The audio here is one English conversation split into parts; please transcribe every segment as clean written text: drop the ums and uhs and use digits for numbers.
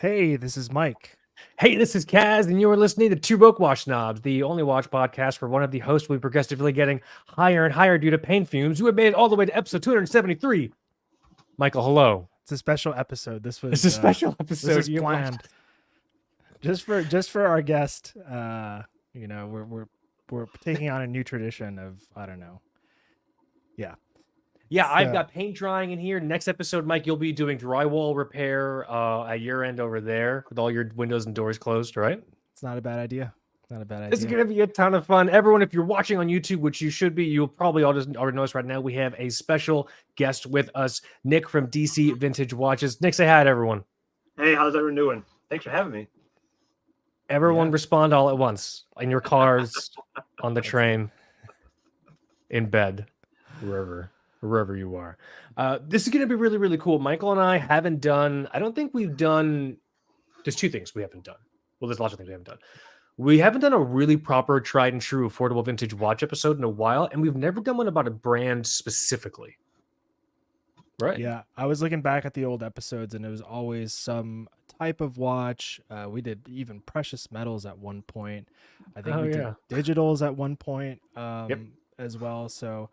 Hey, this is Mike. Hey, this is Kaz, and you are listening to Two Broke Watch Snobs, the only watch podcast where one of the hosts will be progressively getting higher and higher due to pain fumes. You have made it all the way to episode 273. Michael, hello. It's a special episode. It's a special This episode. is planned just for our guest. We're taking on a new tradition of I don't know. Yeah. Yeah, I've So, got paint drying in here. Next episode, Mike, you'll be doing drywall repair at your end over there with all your windows and doors closed, right? it's not a bad idea. Not a bad idea. It's going to be a ton of fun. Everyone, if you're watching on YouTube, which you should be, you'll probably all just already notice right now, we have a special guest with us, Nick from DC Vintage Watches. Nick, say hi to everyone. Hey, how's everyone doing? Thanks for having me. Everyone respond all at once in your cars, on the train, in bed, wherever you are. This is going to be really, really cool. Michael and I haven't done, I don't think we've done, there's two things we haven't done. Well, there's lots of things we haven't done. We haven't done a really proper, tried and true, affordable vintage watch episode in a while, and we've never done one about a brand specifically. Right. Yeah, I was looking back at the old episodes, and it was always some type of watch. We did even precious metals at one point. I think we did digitals at one point as well. So,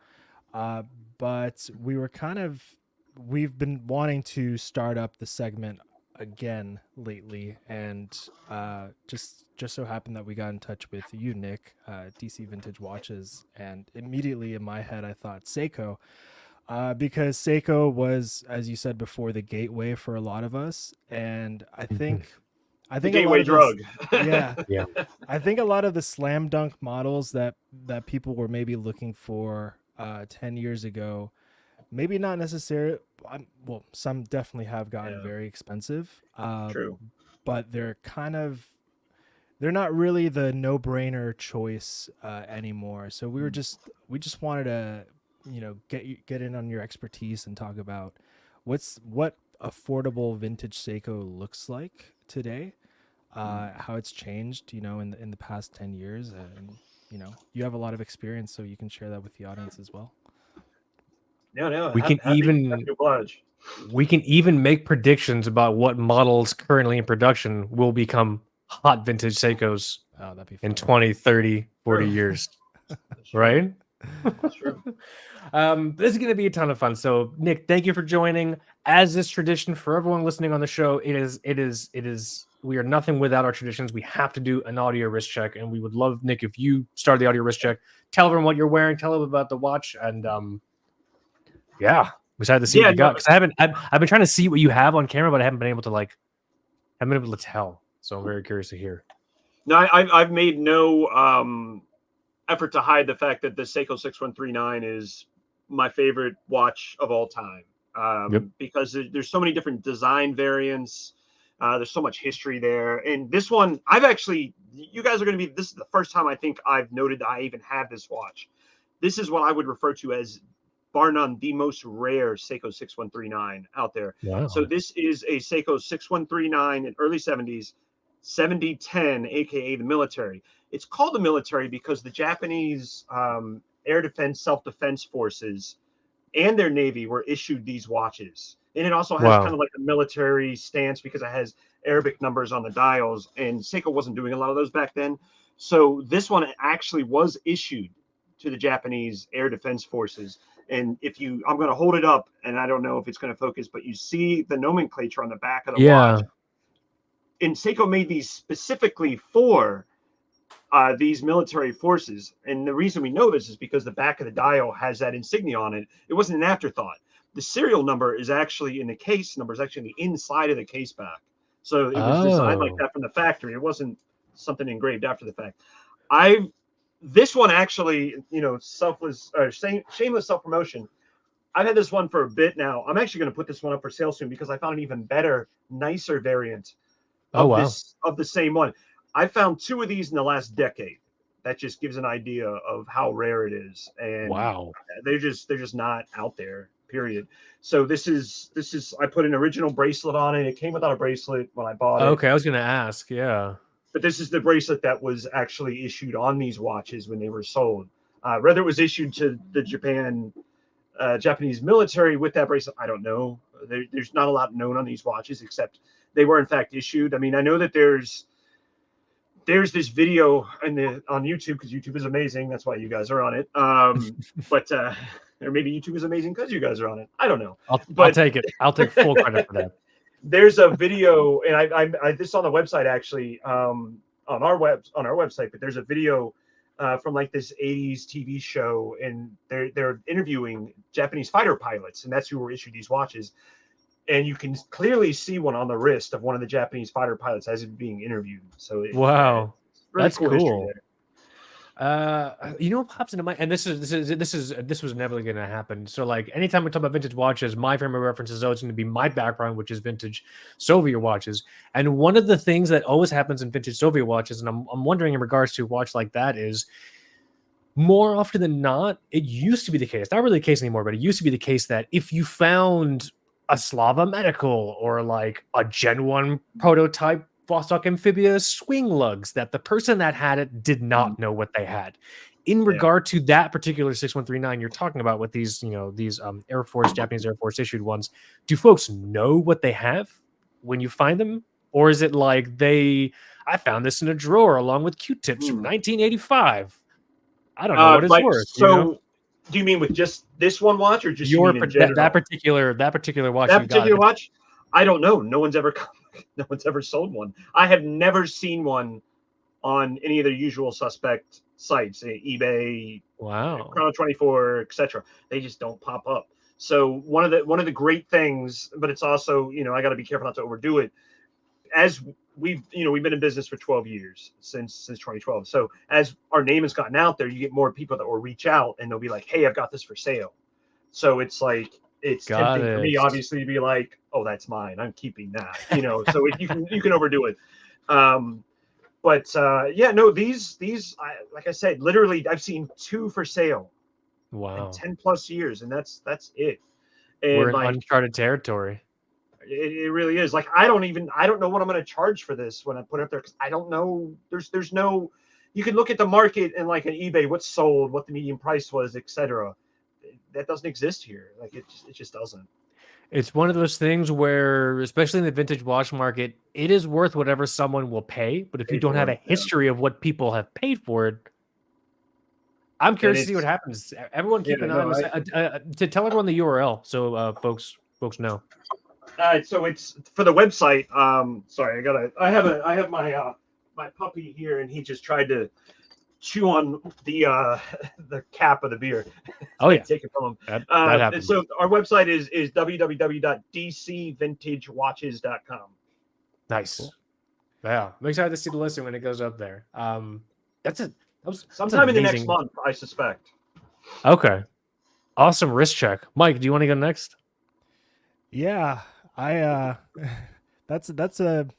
but we've been wanting to start up the segment again lately, and just so happened that we got in touch with you, Nick, DC Vintage Watches, and immediately in my head I thought Seiko. Because Seiko was, as you said before, the gateway for a lot of us, and I think the gateway drug. Yeah. I think a lot of the slam dunk models that people were maybe looking for 10 years ago, maybe not necessarily. Well, some definitely have gotten very expensive. True, but they're not really the no-brainer choice anymore. So we just wanted to get in on your expertise and talk about what affordable vintage Seiko looks like today, how it's changed, in the past 10 years, and you have a lot of experience, so you can share that with the audience as well. Yeah, we can even make predictions about what models currently in production will become hot vintage Seikos in 20, 30, 40 years. Right? That's true. This is going to be a ton of fun. So, Nick, thank you for joining. As is tradition for everyone listening on the show, it is. We are nothing without our traditions. We have to do an audio wrist check, and we would love, Nick, if you start the audio wrist check. Tell everyone what you're wearing. Tell them about the watch, and we decided to see what you got, because I've been trying to see what you have on camera, but I haven't been able to tell. So I'm very curious to hear. No, I've made no effort to hide the fact that the Seiko 6139 is my favorite watch of all time, because there's so many different design variants. There's so much history there. And this one, you guys are going to be, this is the first time I think I've noted that I even have this watch. This is what I would refer to as, bar none, the most rare Seiko 6139 out there. Wow. So this is a Seiko 6139 in early 70s, 7010, aka the military. It's called the military because the Japanese air defense, self-defense forces and their Navy were issued these watches. And it also has kind of like a military stance because it has Arabic numbers on the dials, and Seiko wasn't doing a lot of those back then. So this one actually was issued to the Japanese air defense forces. And I'm going to hold it up, and I don't know if it's going to focus, but you see the nomenclature on the back of the watch. And Seiko made these specifically for these military forces. And the reason we know this is because the back of the dial has that insignia on it. It wasn't an afterthought. The serial number is actually in the case number, is actually the inside of the case back. So it was designed like that from the factory. It wasn't something engraved after the fact. This one actually, shameless self-promotion. I've had this one for a bit now. I'm actually going to put this one up for sale soon because I found an even better, nicer variant of the same one. I found two of these in the last decade. That just gives an idea of how rare it is. And they're just not out there, period. So this is I put an original bracelet on it. It came without a bracelet when I bought it. Okay, I was going to ask, But this is the bracelet that was actually issued on these watches when they were sold. Whether it was issued to the Japanese military with that bracelet, I don't know. There's not a lot known on these watches, except they were in fact issued. I mean, I know that there's this video on YouTube, because YouTube is amazing. That's why you guys are on it. But or maybe YouTube is amazing because you guys are on it. I don't know. I'll take it. I'll take full credit for that. There's a video, and I this is on the website actually, on our website. But there's a video from like this 80s TV show, and they're interviewing Japanese fighter pilots, and that's who were issued these watches. And you can clearly see one on the wrist of one of the Japanese fighter pilots as it's being interviewed. So wow, really that's cool. You know what pops into my, and this was never going to happen. So like anytime we talk about vintage watches, my frame of reference is always going to be my background, which is vintage Soviet watches. And one of the things that always happens in vintage Soviet watches, and I'm wondering in regards to a watch like that, is more often than not, it used to be the case, not really the case anymore, but it used to be the case that if you found a Slava Medical or like a Gen 1 prototype Vostok Amphibia swing lugs, that the person that had it did not know what they had. In regard to that particular 6139 you're talking about with these, these Air Force, Japanese Air Force issued ones, do folks know what they have when you find them? Or is it like I found this in a drawer along with Q-tips from 1985? I don't know what it's worth. So do you mean with just this one watch, or just your in general? that particular watch? That particular watch? I don't know. No one's ever sold one. I have never seen one on any of the usual suspect sites, eBay, wow, Chrono 24, etc. They just don't pop up. So one of the great things, but it's also, I got to be careful not to overdo it. As we've been in business for 12 years since 2012. So as our name has gotten out there, you get more people that will reach out and they'll be like, "Hey, I've got this for sale." So it's like, it's tempting for me, obviously, to be like, "Oh, that's mine. I'm keeping that." So you can overdo it. But these like I said, literally, I've seen 2 for sale. Wow. In 10 plus years, and that's it. And we're in uncharted territory. It really is. Like, I don't know what I'm going to charge for this when I put it up there, because I don't know. There's no. You can look at the market and like an eBay, what's sold, what the median price was, etc. That doesn't exist here. Like it just doesn't. It's one of those things where, especially in the vintage watch market, it is worth whatever someone will pay. But if you don't have a history of what people have paid for it, I'm curious to see what happens. Everyone keep an eye on this. To tell everyone the URL, so folks know. So it's for the website. Sorry, I have my my puppy here, and he just tried to chew on the cap of the beer. Oh yeah, take it from him. That happens. So our website is www.dcvintagewatches.com. Nice. Cool. Yeah, I'm excited to see the listing when it goes up there. That's sometime in the next month, I suspect. Okay, awesome wrist check. Mike, do you want to go next? Yeah, that's a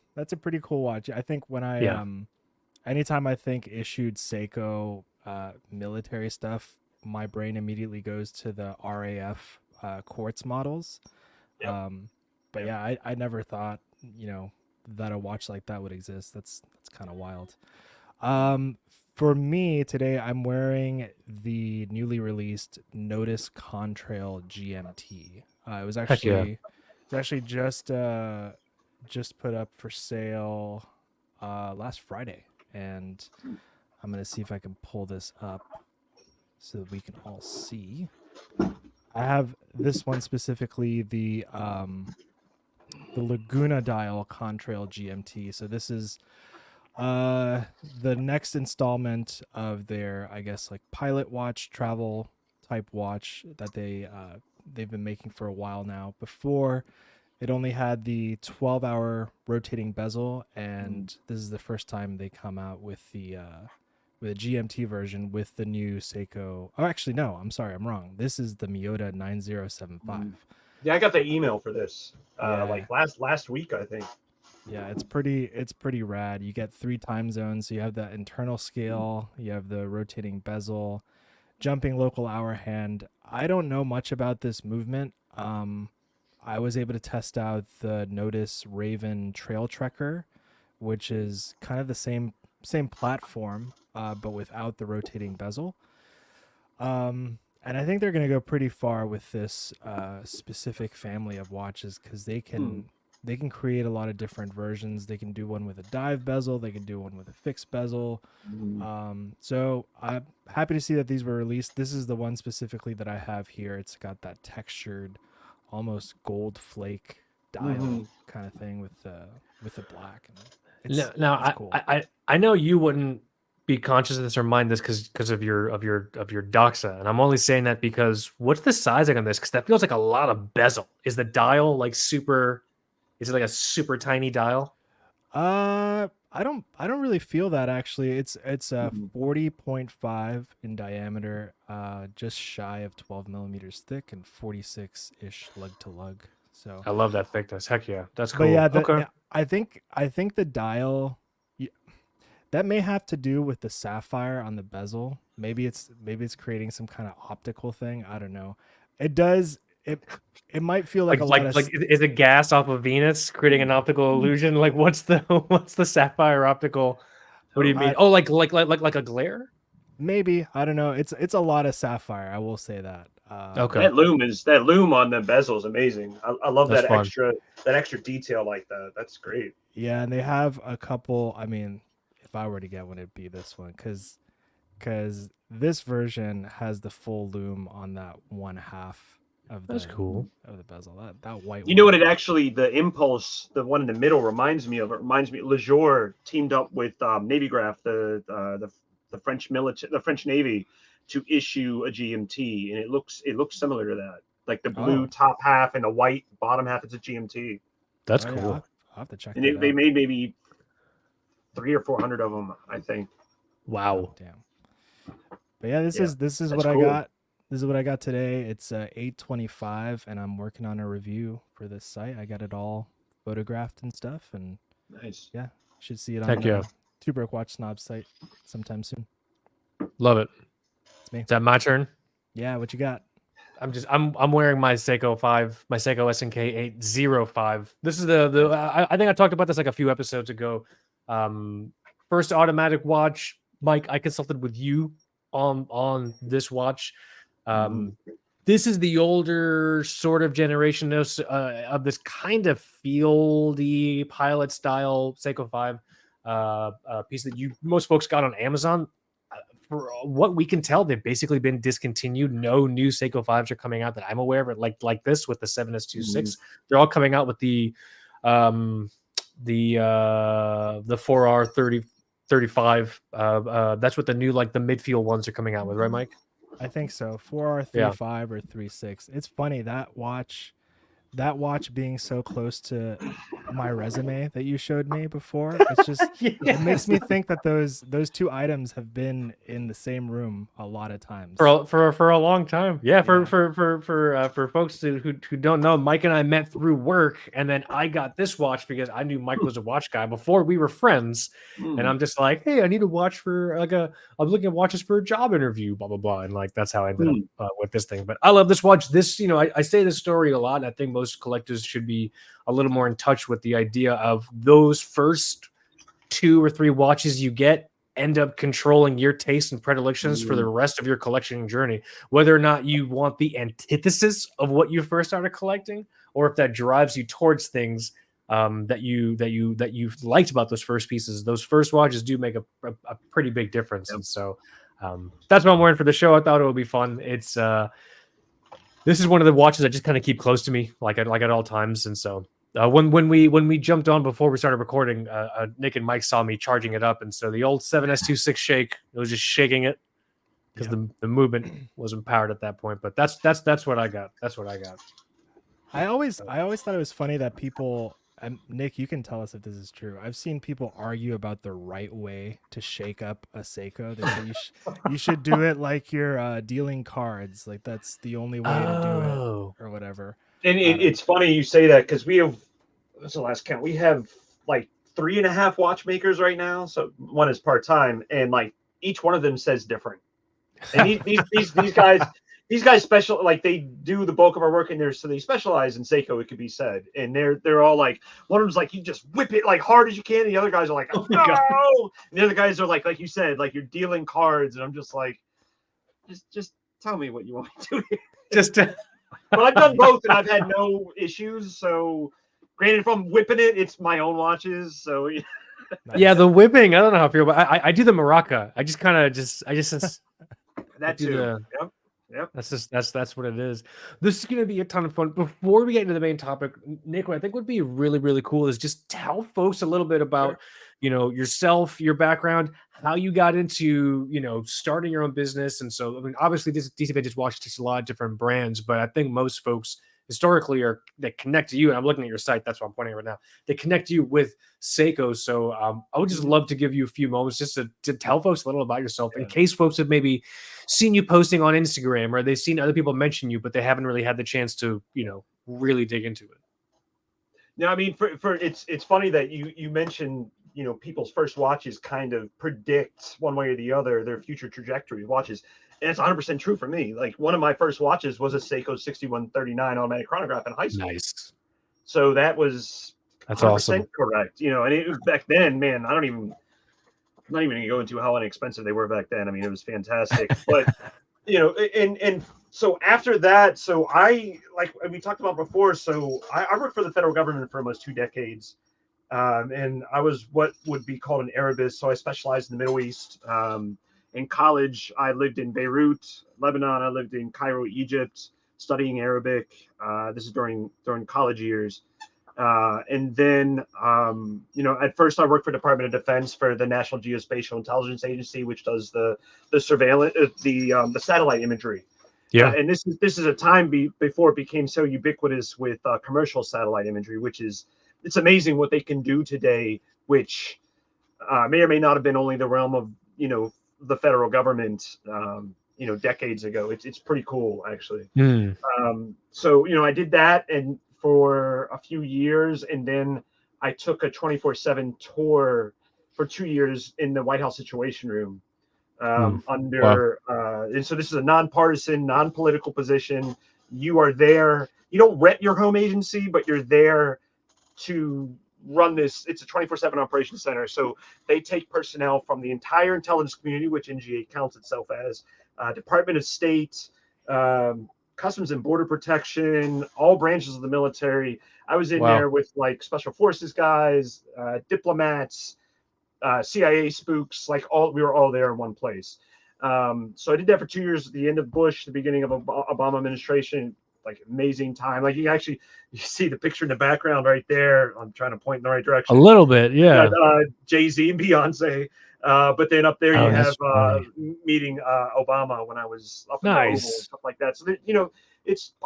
pretty cool watch. I think when anytime I think issued Seiko military stuff, my brain immediately goes to the RAF quartz models. Yep. But yeah, I never thought that a watch like that would exist. That's kind of wild. For me today, I'm wearing the newly released Notice Contrail GMT. It was actually just put up for sale last Friday, and I'm gonna see if I can pull this up so that we can all see. I have this one specifically, the Laguna Dial Contrail GMT. So this is the next installment of their, I guess, like pilot watch, travel type watch that they've been making for a while now. Before, it only had the 12-hour rotating bezel, and this is the first time they come out with the GMT version with the new Seiko. Oh, actually, no, I'm sorry, I'm wrong. This is the Miyota 9075. Yeah, I got the email for this like last week, I think. Yeah, it's pretty rad. You get 3 time zones. So you have the internal scale, you have the rotating bezel, jumping local hour hand. I don't know much about this movement. I was able to test out the Notice Raven Trail Trekker, which is kind of the same platform, but without the rotating bezel. And I think they're going to go pretty far with this specific family of watches because they can create a lot of different versions. They can do one with a dive bezel. They can do one with a fixed bezel. So I'm happy to see that these were released. This is the one specifically that I have here. It's got that textured, almost gold flake dial kind of thing with the black. And it's cool. I know you wouldn't be conscious of this or mind this because of your doxa, and I'm only saying that because what's the sizing on this? Because that feels like a lot of bezel. Is the dial like super? Is it like a super tiny dial? I don't really feel that actually. It's 40.5 in diameter, just shy of 12 millimeters thick, and 46-ish lug to lug. So I love that thickness. Heck yeah, that's cool. But yeah, okay. I think the dial that may have to do with the sapphire on the bezel. Maybe it's creating some kind of optical thing. I don't know. It does. It might feel like is it gas off of Venus creating an optical illusion? Like what's the sapphire optical? What do you mean? Like a glare? Maybe, I don't know. It's a lot of sapphire. I will say that. Okay. That loom on the bezel is amazing. I love that extra detail like that. That's great. Yeah, and they have a couple. I mean, if I were to get one, it'd be this one because this version has the full loom on that one half of the bezel. That white. You know what? It actually the impulse, the one in the middle, reminds me of. It reminds me. Lejour teamed up with Navygraph, the French military, the French Navy, to issue a GMT, and it looks similar to that. Like the blue top half and the white bottom half. It's a GMT. That's cool. Yeah, I'll have to check. And they made maybe 300 or 400 of them, I think. Wow. Damn. But yeah, this is what cool. I got. This is what I got today. It's 8/25, and I'm working on a review for this site. I got it all photographed and stuff, and nice. Yeah, should see it on the Two Broke Watch Snob site sometime soon. Love it. It's me. Is that my turn? Yeah. What you got? I'm wearing my Seiko 5, my Seiko SNK 805. This is I think I talked about this like a few episodes ago. First automatic watch. Mike, I consulted with you on this watch. This is the older sort of generation of this kind of fieldy pilot style Seiko 5 piece that most folks got on Amazon. For what we can tell, they've basically been discontinued. No new Seiko 5s are coming out that I'm aware of. Like this with the 7S26, they're all coming out with the 4R 35. That's what the new the midfield ones are coming out with, right, Mike? I think so. 4R 35 or 36. It's funny that watch being so close to my resume that you showed me before. It's just it makes me think that those two items have been in the same room a lot of times for a long time. For folks who don't know, Mike and I met through work, and then I got this watch because I knew Mike was a watch guy before we were friends. And I'm just like, hey, I need a watch for I'm looking at watches for a job interview, blah blah blah, and that's how I ended up with this thing. But I love this watch. This, I say this story a lot, and I think most collectors should be a little more in touch with the idea of those first 2 or 3 watches you get end up controlling your tastes and predilections for the rest of your collecting journey, whether or not you want the antithesis of what you first started collecting, or if that drives you towards things that you liked about those first pieces. Those first watches do make a pretty big difference. And so that's what I'm wearing for the show. I thought it would be fun. It's this is one of the watches I just kind of keep close to me, like at all times. And so when we jumped on before we started recording, Nick and Mike saw me charging it up, and so the old 7S26 shake, it was just shaking it because the movement wasn't powered at that point. But that's what I got. That's what I got. I always thought it was funny that people. And Nick, you can tell us if this is true. I've seen people argue about the right way to shake up a Seiko. They say you should do it like you're dealing cards. Like that's the only way to do it, or whatever. And it's funny you say that because we have. What's the last count? We have 3.5 watchmakers right now. So one is part time, and each one of them says different. And these guys. These guys special, they do the bulk of our work in there, so they specialize in Seiko. It could be said, and they're all one of them's you just whip it hard as you can, and the other guys are oh no, and the other guys are like you said, you're dealing cards, and I'm just just tell me what you want me to do. Just to... But I've done both, and I've had no issues. So, granted, if I'm whipping it, it's my own watches. So, yeah, the whipping. I don't know how I feel, but I do the maraca. I just that too. Yep. That's what it is. This is going to be a ton of fun. Before we get into the main topic, Nick, what I think would be really, really cool is just tell folks a little bit about, yourself, your background, how you got into, starting your own business. And so, I mean, obviously this DC Vintage Watch takes a lot of different brands, but I think most folks historically that connect to you. And I'm looking at your site. That's what I'm pointing at right now. They connect you with Seiko. So I would just love to give you a few moments just to tell folks a little about yourself in case folks have maybe seen you posting on Instagram or they've seen other people mention you, but they haven't really had the chance to, really dig into it. No, I mean, for it's funny that you mentioned, people's first watches kind of predict one way or the other their future trajectory of watches. And it's 100% true for me. Like one of my first watches was a Seiko 6139 automatic chronograph in high school. Nice. So that's awesome. Correct. And back then, man, I'm not even going to go into how inexpensive they were back then. I mean, it was fantastic. But and so after that, so I, like we talked about before, so I worked for the federal government for almost 2 decades. And I was what would be called an Arabist. So I specialized in the Middle East. In college, I lived in Beirut, Lebanon. I lived in Cairo, Egypt, studying Arabic. This is during college years. And then, at first I worked for Department of Defense for the National Geospatial Intelligence Agency, which does the surveillance, the satellite imagery. Yeah. And this is a time before it became so ubiquitous with commercial satellite imagery, it's amazing what they can do today, which may or may not have been only the realm of, the federal government, decades ago. It's pretty cool, actually. So, I did that and for a few years, and then I took a 24/7 tour for 2 years in the White House Situation Room and so this is a nonpartisan, non-political position. You are there. You don't rent your home agency, but you're there to run this. It's a 24/7 operations center. So they take personnel from the entire intelligence community, which NGA counts itself as, Department of State, Customs and Border Protection, all branches of the military. I was in there with like special forces guys, diplomats, CIA spooks, we were all there in one place. So I did that for 2 years at the end of Bush, the beginning of Obama administration. Like amazing time. Like you see the picture in the background right there. I'm trying to point in the right direction. A little bit, yeah. Jay-Z and Beyonce. But then up there you have meeting Obama when I was up in the Oval and stuff like that. So that,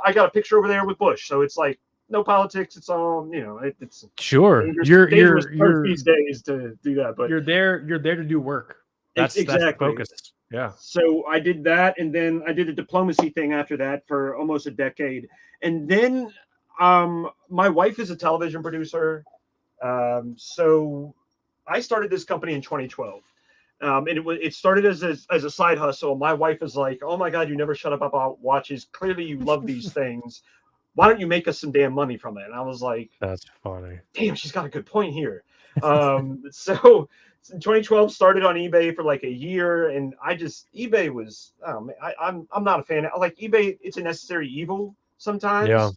I got a picture over there with Bush. So it's like no politics. It's all it's sure. You're these days to do that, but you're there to do work. That's exactly that's the focus. Yeah. So I did that, and then I did a diplomacy thing after that for almost a decade, and then my wife is a television producer, so I started this company in 2012. And it started as a side hustle. My wife is like, "Oh my God, you never shut up about watches. Clearly, you love these things. Why don't you make us some damn money from it?" And I was like, "That's funny. Damn, she's got a good point here." So in 2012, started on eBay for like a year, and eBay was, I'm not a fan. Like eBay, it's a necessary evil sometimes. Yeah.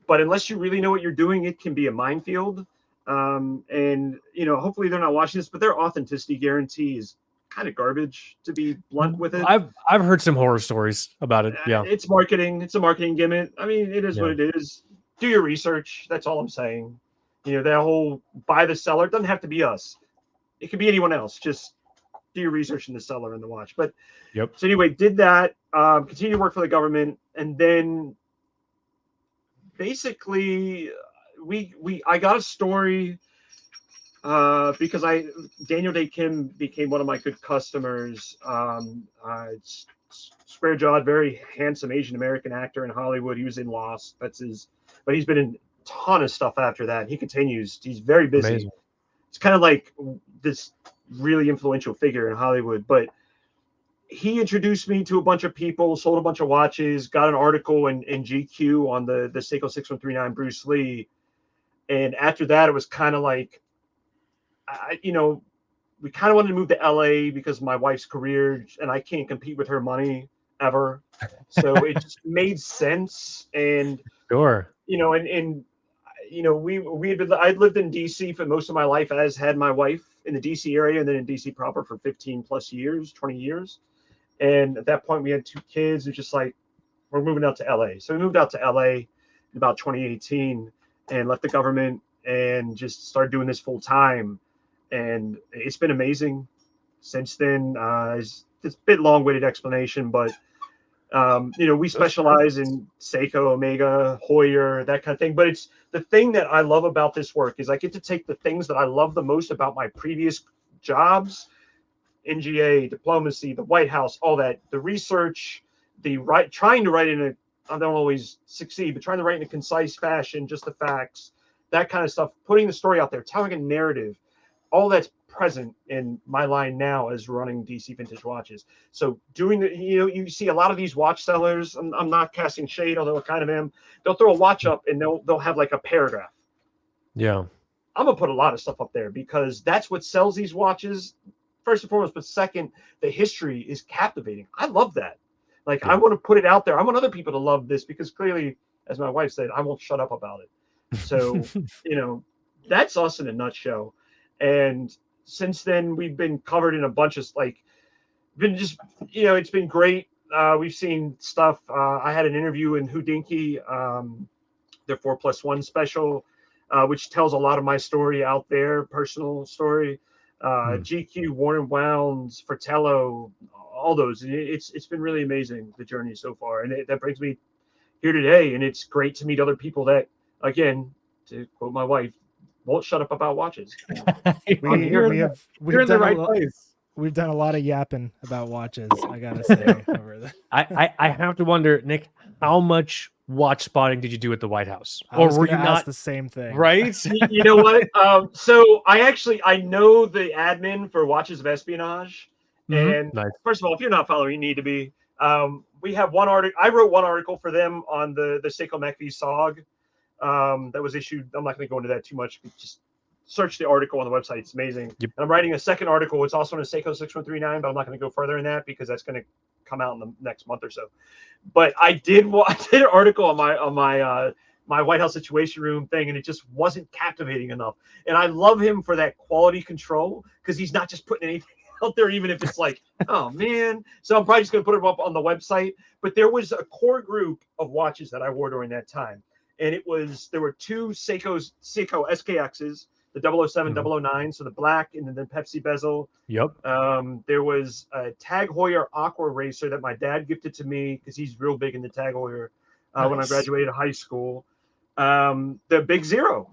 But unless you really know what you're doing, it can be a minefield. And hopefully they're not watching this, but their authenticity guarantee is kind of garbage, to be blunt with it. I've heard some horror stories about it. Yeah. It's marketing. It's a marketing gimmick. I mean, it is what it is. Do your research. That's all I'm saying. That whole buy the seller, it doesn't have to be us. It could be anyone else. Just do your research in the seller and the watch. But so anyway, did that, continue to work for the government. And then basically I got a story because Daniel Day Kim became one of my good customers. Square jawed, very handsome Asian American actor in Hollywood. He was in Lost. But he's been in a ton of stuff after that. He continues. He's very busy. Amazing. It's kind of like this really influential figure in Hollywood, but he introduced me to a bunch of people, sold a bunch of watches, got an article in GQ on the Seiko 6139 Bruce Lee. And after that, it was kind of like, we kind of wanted to move to LA because of my wife's career and I can't compete with her money. ever. So it just made sense. And, Sure. you know, and you know, I'd lived in DC for most of my life, as had my wife, in the DC area, and then in DC proper for 15 plus years, 20 years. And at that point we had 2 kids. It's just like, we're moving out to LA. So we moved out to LA in about 2018 and left the government and just started doing this full time. And it's been amazing since then. It's a bit long-winded explanation, but you know, we specialize in Seiko, Omega, Heuer, that kind of thing. But it's the thing that I love about this work is I get to take the things that I love the most about my previous jobs, NGA, diplomacy, the White House, all that, the research, trying to write in a, I don't always succeed, but trying to write in a concise fashion, just the facts, that kind of stuff, putting the story out there, telling a narrative, all that's present in my line now as running DC Vintage Watches. So doing the, you know, you see a lot of these watch sellers, I'm not casting shade, although I kind of am, they'll throw a watch up and they'll have like a paragraph. Yeah. I'm gonna put a lot of stuff up there because that's what sells these watches, first and foremost, but second, the history is captivating. I love that. Like, yeah. I want to put it out there. I want other people to love this because clearly, as my wife said, I won't shut up about it. So, you know, that's us in a nutshell. And since then, we've been covered in a bunch of, like, been just, you know, it's been great. We've seen stuff. I had an interview in Houdinki, their 4+1 special, which tells a lot of my story out there, personal story. GQ, Worn & Wound, Fratello, all those. It's been really amazing, the journey so far. And that brings me here today. And it's great to meet other people that, again, to quote my wife, won't shut up about watches. You're in the right place. We've done a lot of yapping about watches, I gotta say. I have to wonder, Nick, how much watch spotting did you do at the White House? Or were you not the same thing? Right? You know what? So I know the admin for Watches of Espionage. And First of all, if you're not following, you need to be. We have one article. I wrote one article for them on the Seiko MacV SOG that was issued. I'm not going to go into that too much. Just search the article on the website. It's amazing. Yep. I'm writing a second article. It's also on a Seiko 6139, but I'm not going to go further in that because that's going to come out in the next month or so. But I did an article on my White House Situation Room thing, and it just wasn't captivating enough. And I love him for that quality control because he's not just putting anything out there, even if it's like, oh man. So I'm probably just going to put it up on the website. But there was a core group of watches that I wore during that time. And there were 2 Seiko SKXs, the 007, 009, so the black and then the Pepsi bezel. Yep. There was a Tag Heuer Aqua Racer that my dad gifted to me because he's real big in the Tag Heuer when I graduated high school. The Big Zero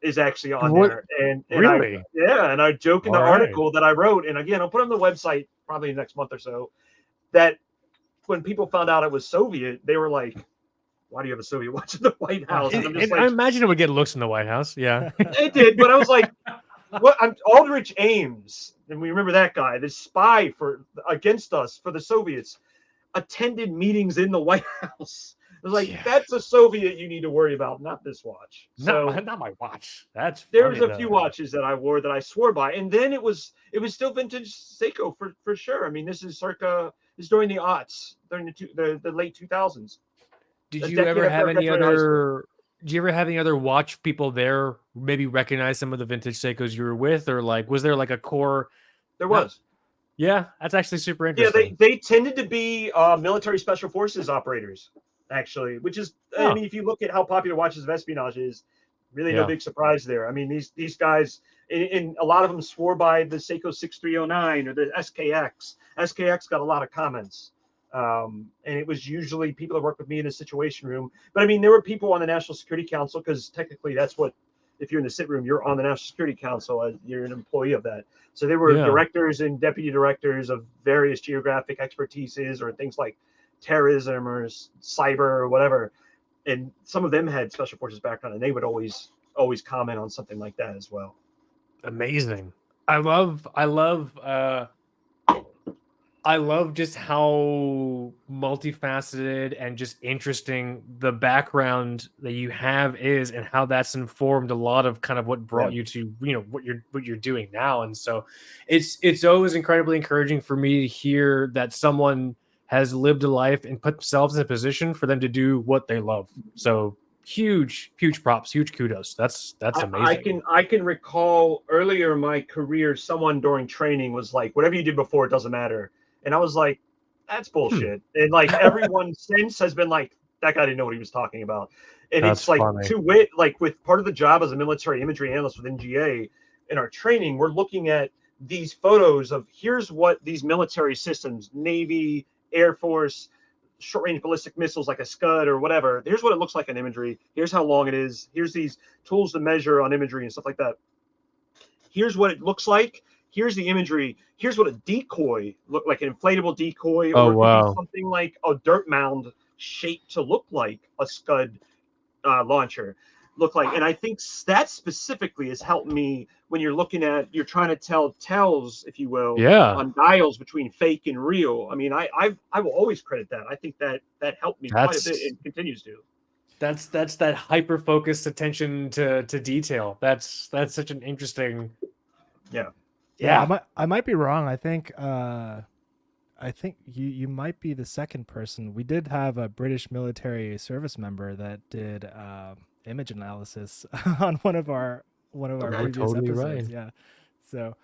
is actually on there. And really? And I joke in the article that I wrote, and again, I'll put it on the website probably next month or so, that when people found out it was Soviet, they were like, why do you have a Soviet watch in the White House? And I'm just like, I imagine it would get looks in the White House. Yeah. It did, but I was like, what? I'm Aldrich Ames, and we remember that guy, the spy against us for the Soviets, attended meetings in the White House. I was like, that's a Soviet you need to worry about, not this watch. So not my watch. There was a few watches that I wore that I swore by, and then it was still vintage Seiko for sure. I mean, this is during the aughts, during the late 2000s. Did you ever have any other watch people there maybe recognize some of the vintage Seikos you were with, or like was there like a core? There was. Yeah, that's actually super interesting. Yeah, they tended to be military special forces operators, actually, which is I mean, if you look at how popular Watches of Espionage is, really no big surprise there. I mean, these guys, and a lot of them swore by the Seiko 6309 or the SKX. SKX got a lot of comments. And it was usually people that worked with me in a situation room. But I mean, there were people on the National Security Council, because technically that's what, if you're in the sit room, you're on the National Security Council. You're an employee of that. So there were directors and deputy directors of various geographic expertises or things like terrorism or cyber or whatever. And some of them had special forces background, and they would always comment on something like that as well. Amazing. I love just how multifaceted and just interesting the background that you have is, and how that's informed a lot of kind of what brought you to, what you're doing now. And so it's always incredibly encouraging for me to hear that someone has lived a life and put themselves in a position for them to do what they love. So huge props, huge kudos. That's amazing. I can recall earlier in my career, someone during training was like, "Whatever you did before, it doesn't matter," and I was like, "That's bullshit." And like everyone since has been like, "That guy didn't know what he was talking about," and That's it's like funny. to wit, like with part of the job as a military imagery analyst within GA in our training, we're looking at these photos of here's what these military systems, Navy, Air Force, short-range ballistic missiles like a Scud or whatever. Here's what it looks like in imagery. Here's how long it is. Here's these tools to measure on imagery and stuff like that. Here's what it looks like. Here's the imagery. Here's what a decoy look like, an inflatable decoy, or it could be something like a dirt mound shaped to look like a Scud launcher look like. And I think that specifically has helped me when you're looking at, you're trying to tell tells, if you will, on dials between fake and real. I mean, I will always credit that. I think that helped me quite a bit and continues to. That's that hyper focused attention to detail. That's such an interesting. Yeah. I might be wrong. I think you might be the second person. We did have a British military service member that did image analysis on one of our previous totally episodes. right. Yeah. So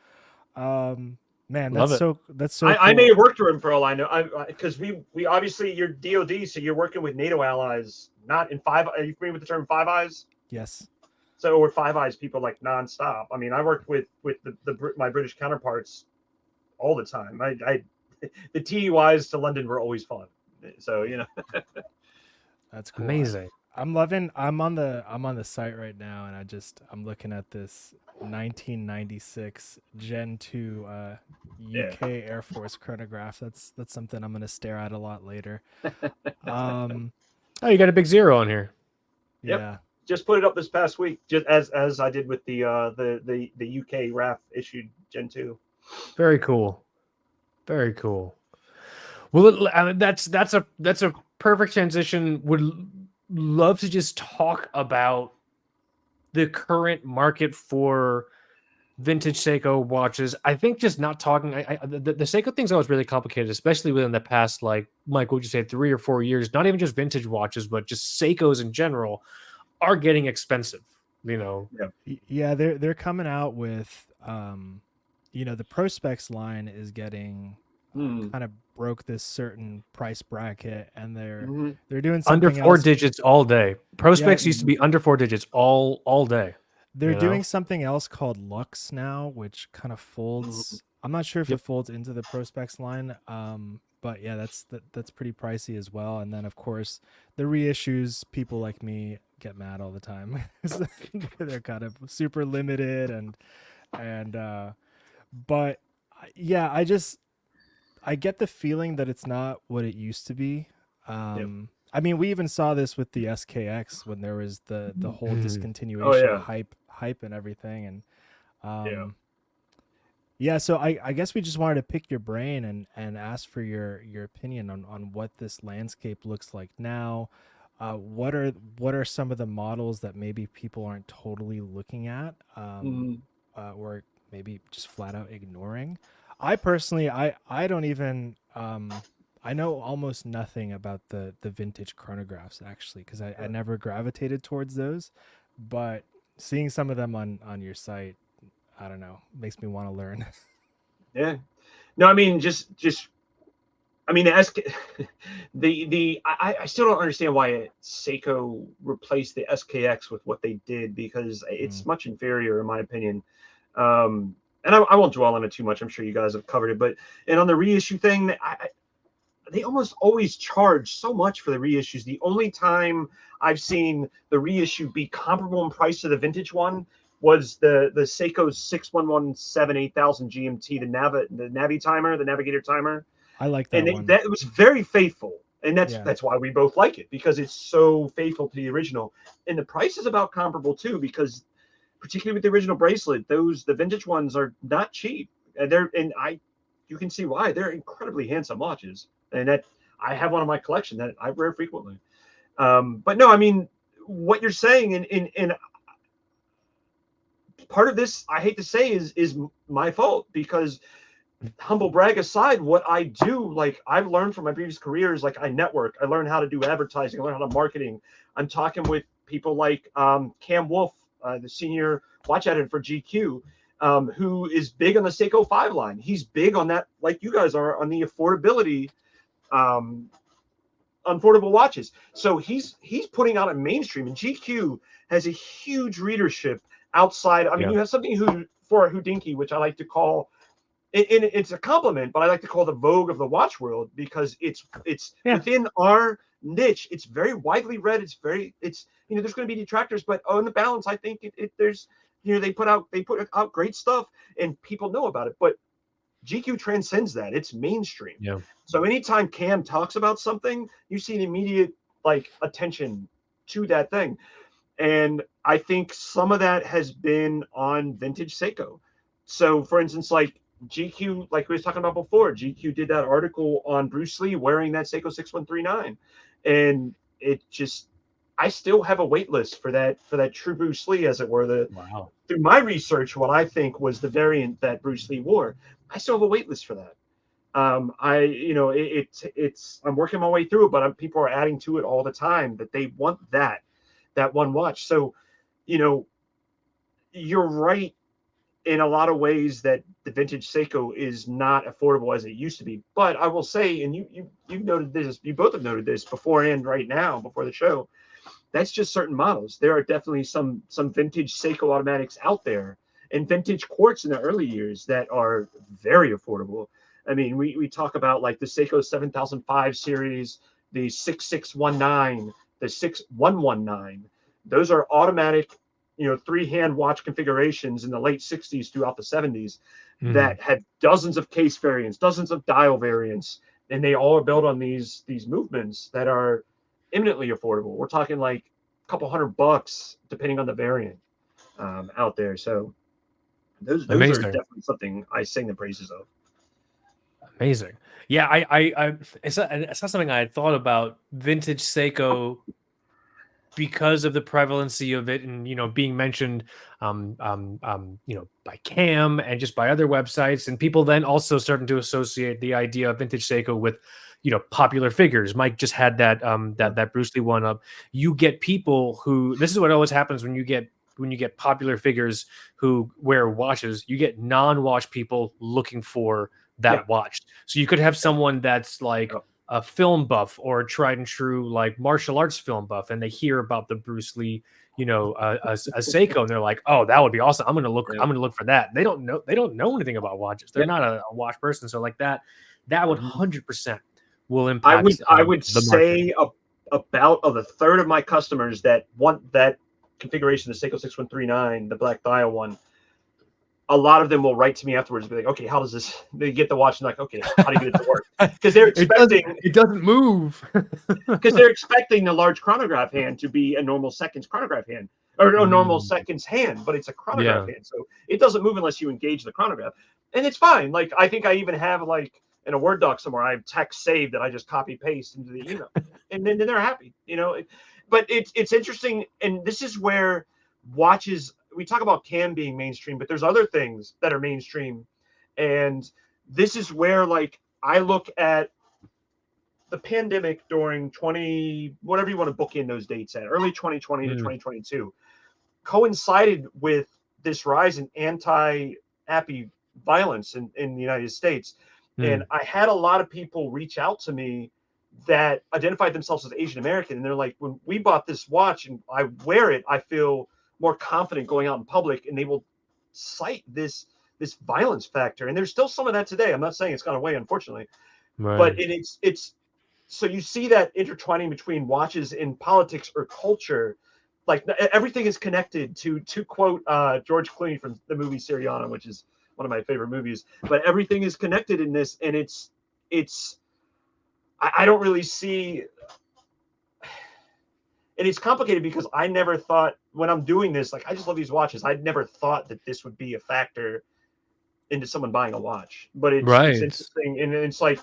man, Love that's so I cool. may have worked for him for all I know, because we obviously, you're DoD, so you're working with NATO allies, not in Five. Are you familiar with the term Five Eyes? Yes. So we're Five Eyes people like nonstop. I mean, I worked with my British counterparts all the time. The TUIs to London were always fun. So that's cool. Amazing. I'm on the site right now, and I'm looking at this 1996 Gen 2 UK Air Force chronograph. That's something I'm gonna stare at a lot later. Oh, you got a big 0 on here. Yeah. Yep. Just put it up this past week, just as I did with the UK RAF issued Gen 2. Very cool. Very cool. Well, that's a perfect transition. Would love to just talk about the current market for vintage Seiko watches. I think just not talking. The Seiko thing's always really complicated, especially within the past, like Mike, would you say 3 or 4 years? Not even just vintage watches, but just Seikos in general are getting expensive. Yeah, they're coming out with the Prospex line is getting kind of broke this certain price bracket, and they're doing something under 4 digits all day. Prospex used to be under 4 digits all day. They're doing something else called Lux now, which kind of folds. I'm not sure if it folds into the Prospex line, but yeah, that's pretty pricey as well. And then of course the reissues, people like me get mad all the time. They're kind of super limited and but yeah, I get the feeling that it's not what it used to be. I mean, we even saw this with the SKX when there was the whole discontinuation hype and everything. And so I guess we just wanted to pick your brain and ask for your opinion on what this landscape looks like now. What are some of the models that maybe people aren't totally looking at, or maybe just flat out ignoring? I personally, I don't even, I know almost nothing about the vintage chronographs, actually, because I never gravitated towards those, but seeing some of them on your site, I don't know, makes me want to learn. Yeah. No, I mean, I mean, I still don't understand why Seiko replaced the SKX with what they did, because it's much inferior in my opinion. And I won't dwell on it too much. I'm sure you guys have covered it, and on the reissue thing, they almost always charge so much for the reissues. The only time I've seen the reissue be comparable in price to the vintage one was the Seiko 6117 8000 GMT, the navigator timer. I like that one. That was very faithful, and that's why we both like it, because it's so faithful to the original. And the price is about comparable too, because particularly with the original bracelet, the vintage ones are not cheap, and you can see why. They're incredibly handsome watches, and that I have one in my collection that I wear frequently. But no, I mean, what you're saying, and part of this, I hate to say, is my fault, because humble brag aside, what I do, like I've learned from my previous careers, like I network, I learned how to do advertising, I learned how to marketing. I'm talking with people like Cam Wolf, the senior watch editor for GQ, who is big on the Seiko 5 line. He's big on that, like you guys are, on the affordability, affordable watches. So he's putting out a mainstream, and GQ has a huge readership outside. I mean, you have something who for a Houdinki, which I like to call, it's a compliment, but I like to call the Vogue of the watch world, because it's within our niche. It's very widely read. It's there's going to be detractors, but on the balance, I think there's they put out great stuff and people know about it. But GQ transcends that. It's mainstream. Yeah. So anytime Cam talks about something, you see an immediate attention to that thing. And I think some of that has been on vintage Seiko. So for instance, like GQ, like we was talking about before, GQ did that article on Bruce Lee wearing that Seiko 6139. And it just, I still have a wait list for that true Bruce Lee, as it were. Through my research, what I think was the variant that Bruce Lee wore, I still have a wait list for that. I'm working my way through it, but people are adding to it all the time that they want that one watch. So, you're right in a lot of ways that the vintage Seiko is not affordable as it used to be. But I will say, and you've noted this, you both have noted this before and right now before the show, that's just certain models. There are definitely some vintage Seiko automatics out there, and vintage quartz in the early years that are very affordable. I mean, we talk about like the Seiko 7005 series, the 6619, the 6119. Those are automatic, 3-hand watch configurations in the late 60s throughout the 70s that had dozens of case variants, dozens of dial variants, and they all are built on these movements that are eminently affordable. We're talking like a couple $100 depending on the variant out there. So those are definitely something I sing the praises of. Amazing. Yeah, I it's not something I had thought about, vintage Seiko, because of the prevalency of it, and being mentioned by Cam and just by other websites, and people then also starting to associate the idea of vintage Seiko with popular figures. Mike just had that that Bruce Lee one up. You get people who, this is what always happens when you get popular figures who wear watches, you get non-watch people looking for that watch. So you could have someone that's like a film buff or a tried and true like martial arts film buff, and they hear about the Bruce Lee, a Seiko, and they're like, "Oh, that would be awesome! I'm gonna look for that." They don't know anything about watches. They're not a watch person, so like that would 100% will impact. I would say about a third of my customers that want that configuration, the Seiko 6139, the black dial one, a lot of them will write to me afterwards and be like, okay, how does this, they get the watch and like, okay, how do you get it to work? Because they're expecting it doesn't move. Because they're expecting the large chronograph hand to be a normal seconds chronograph hand, or a normal seconds hand, but it's a chronograph hand. So it doesn't move unless you engage the chronograph. And it's fine. Like, I think I even have like in a Word doc somewhere, I have text saved that I just copy paste into the email, and then they're happy, But it's interesting, and this is where watches, we talk about Cam being mainstream, but there's other things that are mainstream, and this is where like I look at the pandemic during whatever you want to book in those dates at, early 2020 to 2022, coincided with this rise in anti-appy violence in the United States. And I had a lot of people reach out to me that identified themselves as Asian American. And they're like, when we bought this watch and I wear it, I feel more confident going out in public. And they will cite this violence factor. And there's still some of that today. I'm not saying it's gone away, unfortunately. Right. But it's so you see that intertwining between watches and politics or culture. Like everything is connected, to quote George Clooney from the movie Syriana, which is one of my favorite movies. But everything is connected in this, and it's I don't really see, and it's complicated because I never thought, when I'm doing this, like I just love these watches, I'd never thought that this would be a factor into someone buying a watch. But it's interesting, and it's like,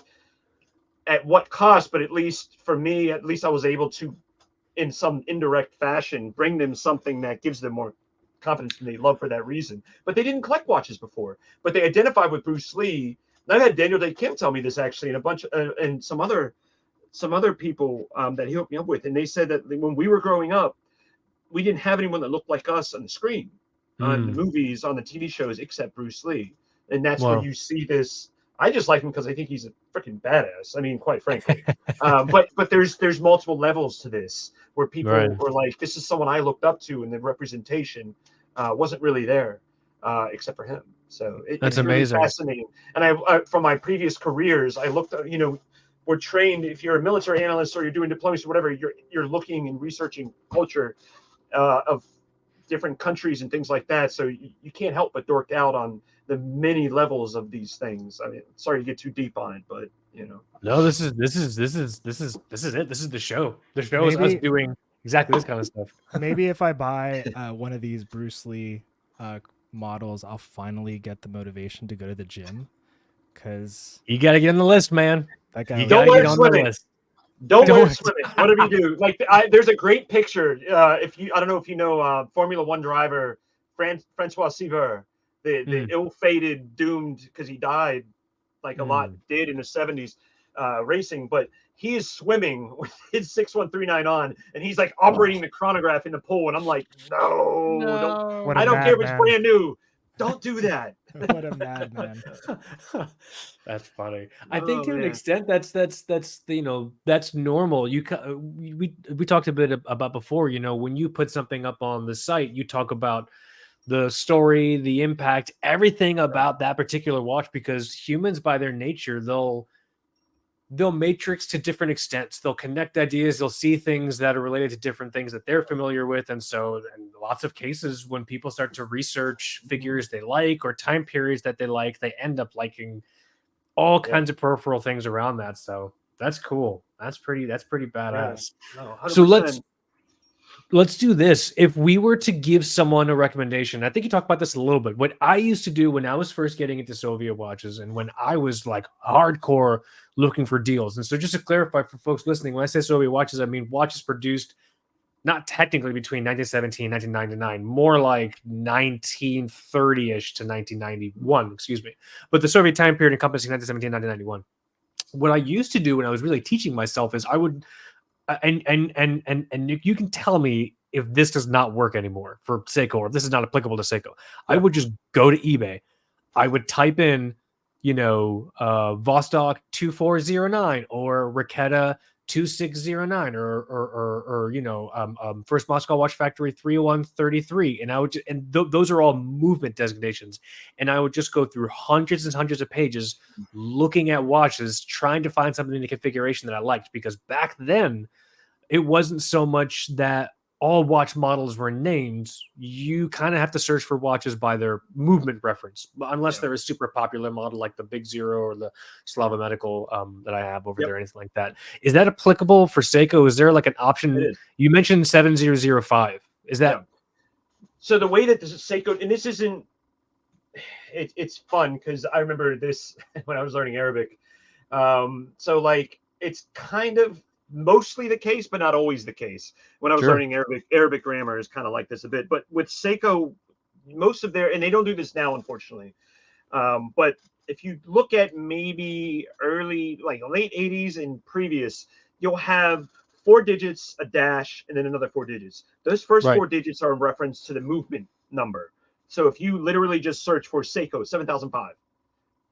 at what cost? But at least for me, I was able to, in some indirect fashion, bring them something that gives them more confidence and they love for that reason. But they didn't collect watches before, but they identified with Bruce Lee. I've had Daniel Day Kim tell me this actually, and a bunch and some other people that he hooked me up with, and they said that when we were growing up, we didn't have anyone that looked like us on the screen, on the movies, on the TV shows, except Bruce Lee, and that's where you see this. I just like him because I think he's a freaking badass. I mean, quite frankly, but there's multiple levels to this where people were like, this is someone I looked up to, and the representation wasn't really there except for him. So it's amazing, really fascinating. And I from my previous careers, I looked, we're trained, if you're a military analyst or you're doing diplomacy or whatever, you're looking and researching culture of different countries and things like that. So you can't help but dork out on the many levels of these things. I mean, sorry to get too deep on it, but no, this is it. This is the show. The show is us doing exactly this kind of stuff. Maybe if I buy one of these Bruce Lee models, I'll finally get the motivation to go to the gym, because you got to get on the list, man. That guy, you don't let it swimming. Don't let it swimming. Whatever you do, like there's a great picture. I don't know if you know Formula One driver Francois Sever, the ill-fated, doomed, because he died like a lot did in the 70s racing, but he is swimming with his 6139 on, and he's like operating the chronograph in the pool, and I'm like, no. I don't care if it's brand new. Don't do that. What a madman. That's funny. I think to an extent that's that's normal. We talked a bit about before, when you put something up on the site, you talk about the story, the impact, everything about that particular watch, because humans by their nature, they'll matrix to different extents. They'll connect ideas. They'll see things that are related to different things that they're familiar with. And so in lots of cases, when people start to research figures they like or time periods that they like, they end up liking all kinds of peripheral things around that. So that's cool. That's pretty badass. Yeah. No, so let's do this. If we were to give someone a recommendation, I think you talked about this a little bit. What I used to do when I was first getting into Soviet watches, and when I was like hardcore looking for deals. And so just to clarify for folks listening, when I say Soviet watches, I mean watches produced not technically between 1917 and 1999, more like 1930-ish to 1991, excuse me. But the Soviet time period encompassing 1917 and 1991. What I used to do when I was really teaching myself is I would and Nick, you can tell me if this does not work anymore for Seiko, or if this is not applicable to Seiko. I would just go to eBay. I would type in, Vostok 2409 or Raketa 2609 or First Moscow Watch Factory 30133, and I would those are all movement designations, and I would just go through hundreds and hundreds of pages looking at watches, trying to find something in the configuration that I liked, because back then it wasn't so much that all watch models were named. You kind of have to search for watches by their movement reference, unless they're a super popular model like the Big Zero or the Slava Medical that I have over there, anything like that. Is that applicable for Seiko? Is there like an option? You mentioned 7005. Is that? So the way that this is Seiko, and this isn't, it's fun because I remember this when I was learning Arabic. So like it's kind of mostly the case, but not always the case. When I was learning Arabic grammar is kind of like this a bit. But with Seiko, most of their, and they don't do this now, unfortunately. But if you look at maybe early, like late 80s and previous, you'll have 4 digits, a dash, and then another 4 digits. Those first 4 digits are in reference to the movement number. So if you literally just search for Seiko 7005,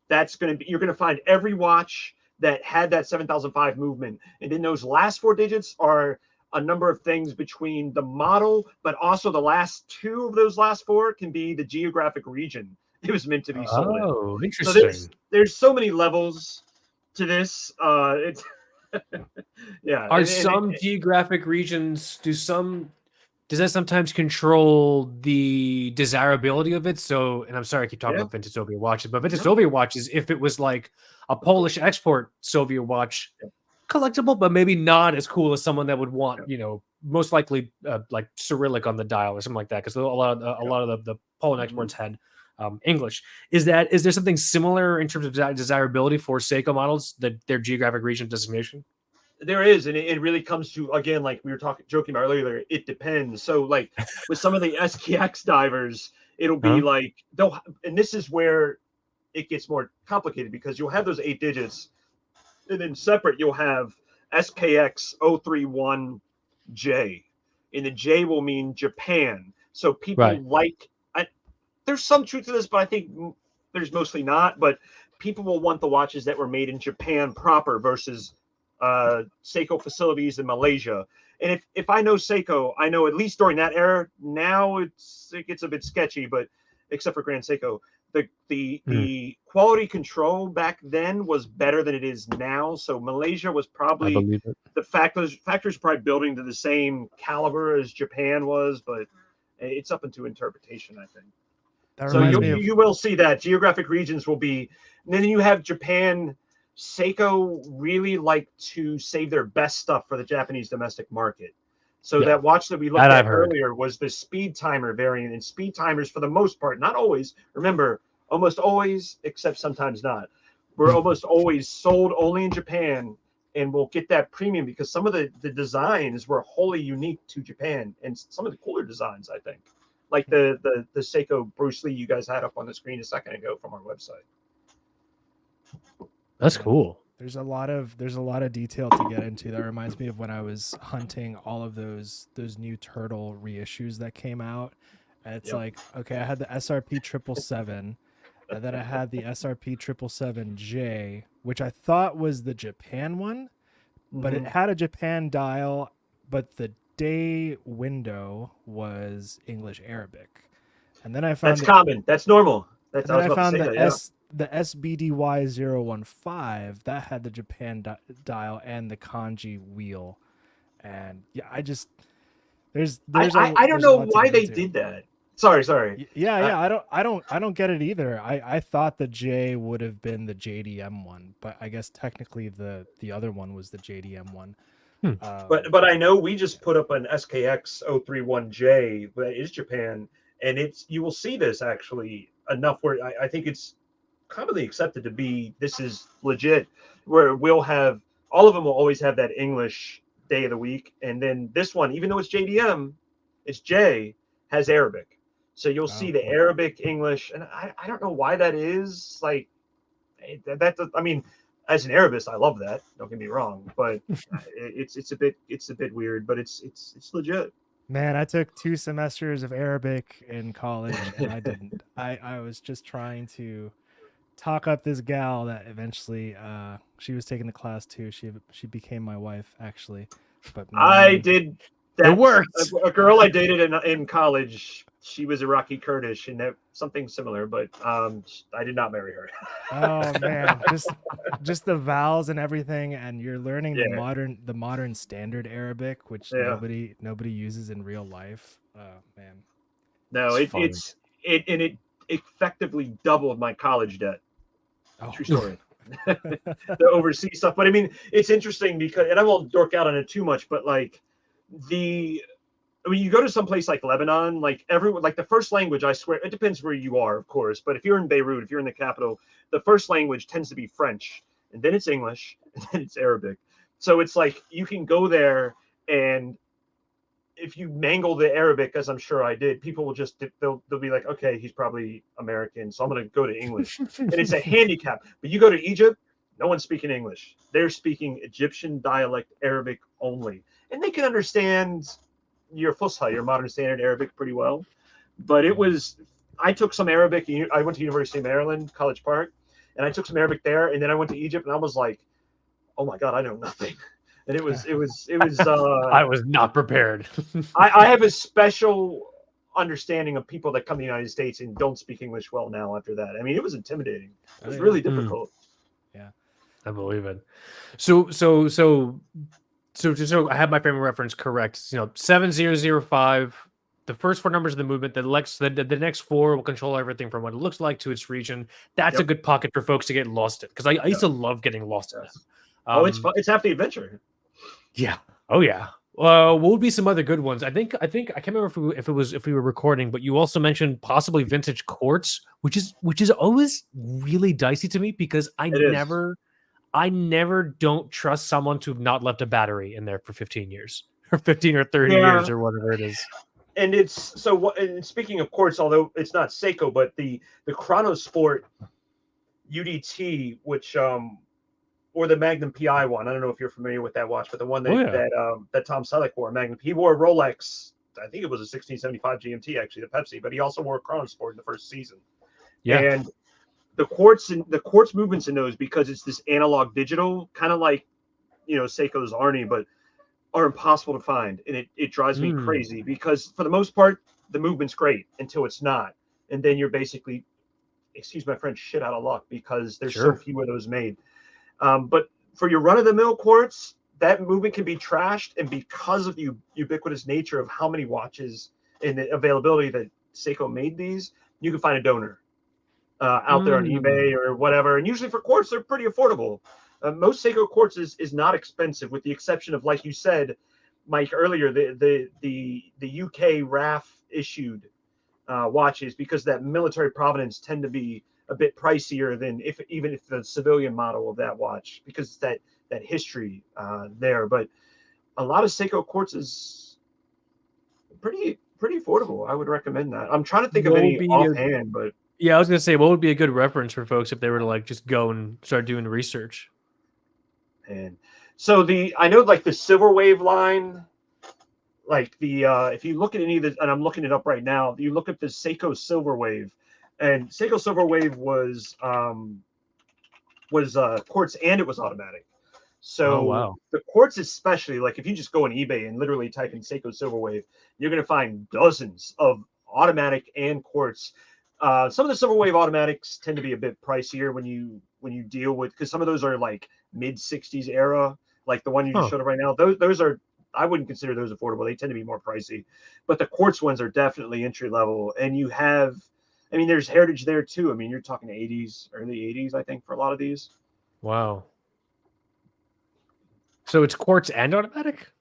that's going to be, you're going to find every watch that had that 7005 movement. And then those last 4 digits are a number of things between the model, but also the last 2 of those last 4 can be the geographic region it was meant to be sold in. Oh, interesting. So there's so many levels to this. It's Are some geographic regions, does that sometimes control the desirability of it? So, and I'm sorry, I keep talking about vintage Soviet watches, but vintage Soviet watches, if it was like a Polish export Soviet watch, collectible, but maybe not as cool as someone that would want, most likely like Cyrillic on the dial or something like that, because a lot of the Poland exports had English. Is there something similar in terms of desirability for Seiko models, that their geographic region designation? There is, and it really comes to, again, like we were joking about earlier, it depends. So like with some of the SKX divers, it'll be like and this is where it gets more complicated because you'll have those 8 digits, and then separate you'll have SKX 031J, and the J will mean Japan. So people there's some truth to this, but I think there's mostly not. But people will want the watches that were made in Japan proper versus Seiko facilities in Malaysia. And if I know Seiko, I know at least during that era. Now it gets a bit sketchy, but except for Grand Seiko, the quality control back then was better than it is now. So Malaysia was probably the factories probably building to the same caliber as Japan was, but it's up into interpretation, I think. So you will see that geographic regions will be, and then you have Japan. Seiko really like to save their best stuff for the Japanese domestic market. So that watch that we looked at earlier was the speed timer variant, and speed timers for the most part, not always, remember, almost always, except sometimes not, we're almost always sold only in Japan, and we'll get that premium because some of the designs were wholly unique to Japan, and some of the cooler designs, I think. Like the Seiko Bruce Lee you guys had up on the screen a second ago from our website. That's cool. There's a lot of detail to get into. That reminds me of when I was hunting all of those new Turtle reissues that came out. And it's like, okay, I had the SRP 777, and then I had the SRP 777J, which I thought was the Japan one, but it had a Japan dial, but the day window was English Arabic. And then I found common. That's normal. That's I found the SBDY 015 that had the Japan dial and the kanji wheel, and I don't know why they did that. Sorry. I don't get it either. I thought the J would have been the JDM one, but I guess technically the other one was the JDM one. But I know we just put up an SKX 031J that is Japan, and you will see this actually enough where I think it's commonly accepted to be this is legit, where we'll have all of them will always have that English day of the week, and then this one, even though it's JDM, it's J, has Arabic. So you'll see the Arabic English, and I don't know why that is. Like that I mean, as an Arabist, I love that. Don't get me wrong, but it's a bit weird, but it's legit. Man, I took 2 semesters of Arabic in college, and I didn't. I was just trying to talk up this gal that eventually she was taking the class too. She became my wife, actually. But man, I did that. It worked. A girl I dated in college, she was Iraqi Kurdish, and something similar, but I did not marry her. Oh man, just the vowels and everything, and you're learning the modern standard Arabic, which nobody uses in real life. Man. No, it effectively doubled my college debt. True story. The overseas stuff, but I mean, it's interesting because, and I won't dork out on it too much, but like you go to some place like Lebanon, like everyone, like the first language, I swear, it depends where you are, of course, but if you're in Beirut, if you're in the capital, the first language tends to be French, and then it's English, and then it's Arabic. So it's like you can go there, and if you mangle the Arabic, as I'm sure I did, people will just they'll be like, okay, he's probably American, so I'm going to go to English, and it's a handicap. But you go to Egypt, no one's speaking English; they're speaking Egyptian dialect Arabic only, and they can understand your Fusha, your modern standard Arabic, pretty well. But I took some Arabic. I went to University of Maryland, College Park, and I took some Arabic there, and then I went to Egypt, and I was like, oh my God, I know nothing. And it was I was not prepared. I have a special understanding of people that come to the United States and don't speak English well now after that. I mean, it was intimidating. It was really difficult. Yeah. I believe it. So I have my frame of reference correct. 7005. The first 4 numbers of the movement. The next 4 will control everything from what it looks like to its region. That's a good pocket for folks to get lost in, because I used to love getting lost in it. It's fun. It's half the adventure. Yeah. Oh yeah. What would be some other good ones? I think I can't remember if we were recording, but you also mentioned possibly vintage quartz, which is always really dicey to me, because I never don't trust someone to have not left a battery in there for 15 years or 15 or 30 years or whatever it is. And and speaking of quartz, although it's not Seiko, but the Chronosport UDT, which or the Magnum PI one. I don't know if you're familiar with that watch, but the one that Tom Selleck wore, Magnum. He wore a Rolex. I think it was a 1675 GMT, actually, the Pepsi, but he also wore Chronosport in the first season. Yeah. And the quartz movements in those, because it's this analog digital, kind of like, Seiko's Arnie, but are impossible to find. And it drives me crazy, because for the most part, the movement's great until it's not. And then you're basically, excuse my French, shit out of luck, because there's so few of those made. But for your run-of-the-mill quartz, that movement can be trashed, and because of the ubiquitous nature of how many watches and the availability that Seiko made these, you can find a donor out there on eBay or whatever. And usually for quartz, they're pretty affordable. Most Seiko quartz is not expensive, with the exception of, like you said, Mike, earlier, the UK RAF issued watches, because that military provenance tend to be a bit pricier than even if the civilian model of that watch, because it's that history there. But a lot of Seiko quartz is pretty affordable. I would recommend that. I'm trying to think of any offhand, but yeah, I was gonna say, what would be a good reference for folks if they were to like just go and start doing research? And so I know, like, the Silver Wave line, like if you look at any of the, and I'm looking it up right now, you look at the Seiko Silver Wave, and Seiko Silver Wave was quartz, and it was automatic. So the quartz, especially, like if you just go on eBay and literally type in Seiko Silver Wave, you're going to find dozens of automatic and quartz. Some of the Silver Wave automatics tend to be a bit pricier when you deal with, because some of those are like mid 60s era, like the one you just showed up right now. Those are, I wouldn't consider those affordable. They tend to be more pricey, but the quartz ones are definitely entry level. And you have, I mean, there's heritage there too. I mean, you're talking 80s, early 80s, I think, for a lot of these. Wow. So it's quartz and automatic?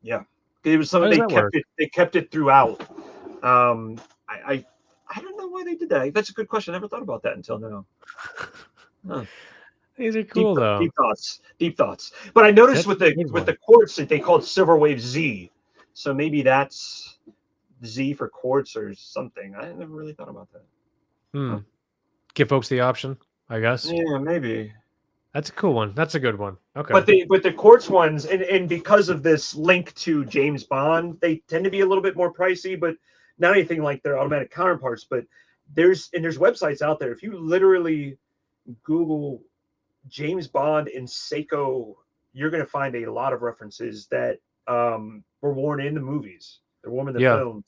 Yeah. It was something they kept it throughout. I don't know why they did that. That's a good question. I never thought about that until now. Huh. These are cool, though. Deep thoughts. But I noticed with the quartz that they called Silver Wave Z. So maybe that's Z for quartz or something. I never really thought about that. Huh. Give folks the option, I guess. Yeah, maybe. That's a cool one. That's a good one. Okay. But the quartz ones, and because of this link to James Bond, they tend to be a little bit more pricey, but not anything like their automatic counterparts. But there's websites out there. If you literally Google James Bond and Seiko, you're going to find a lot of references that were worn in the movies. They're worn in the films.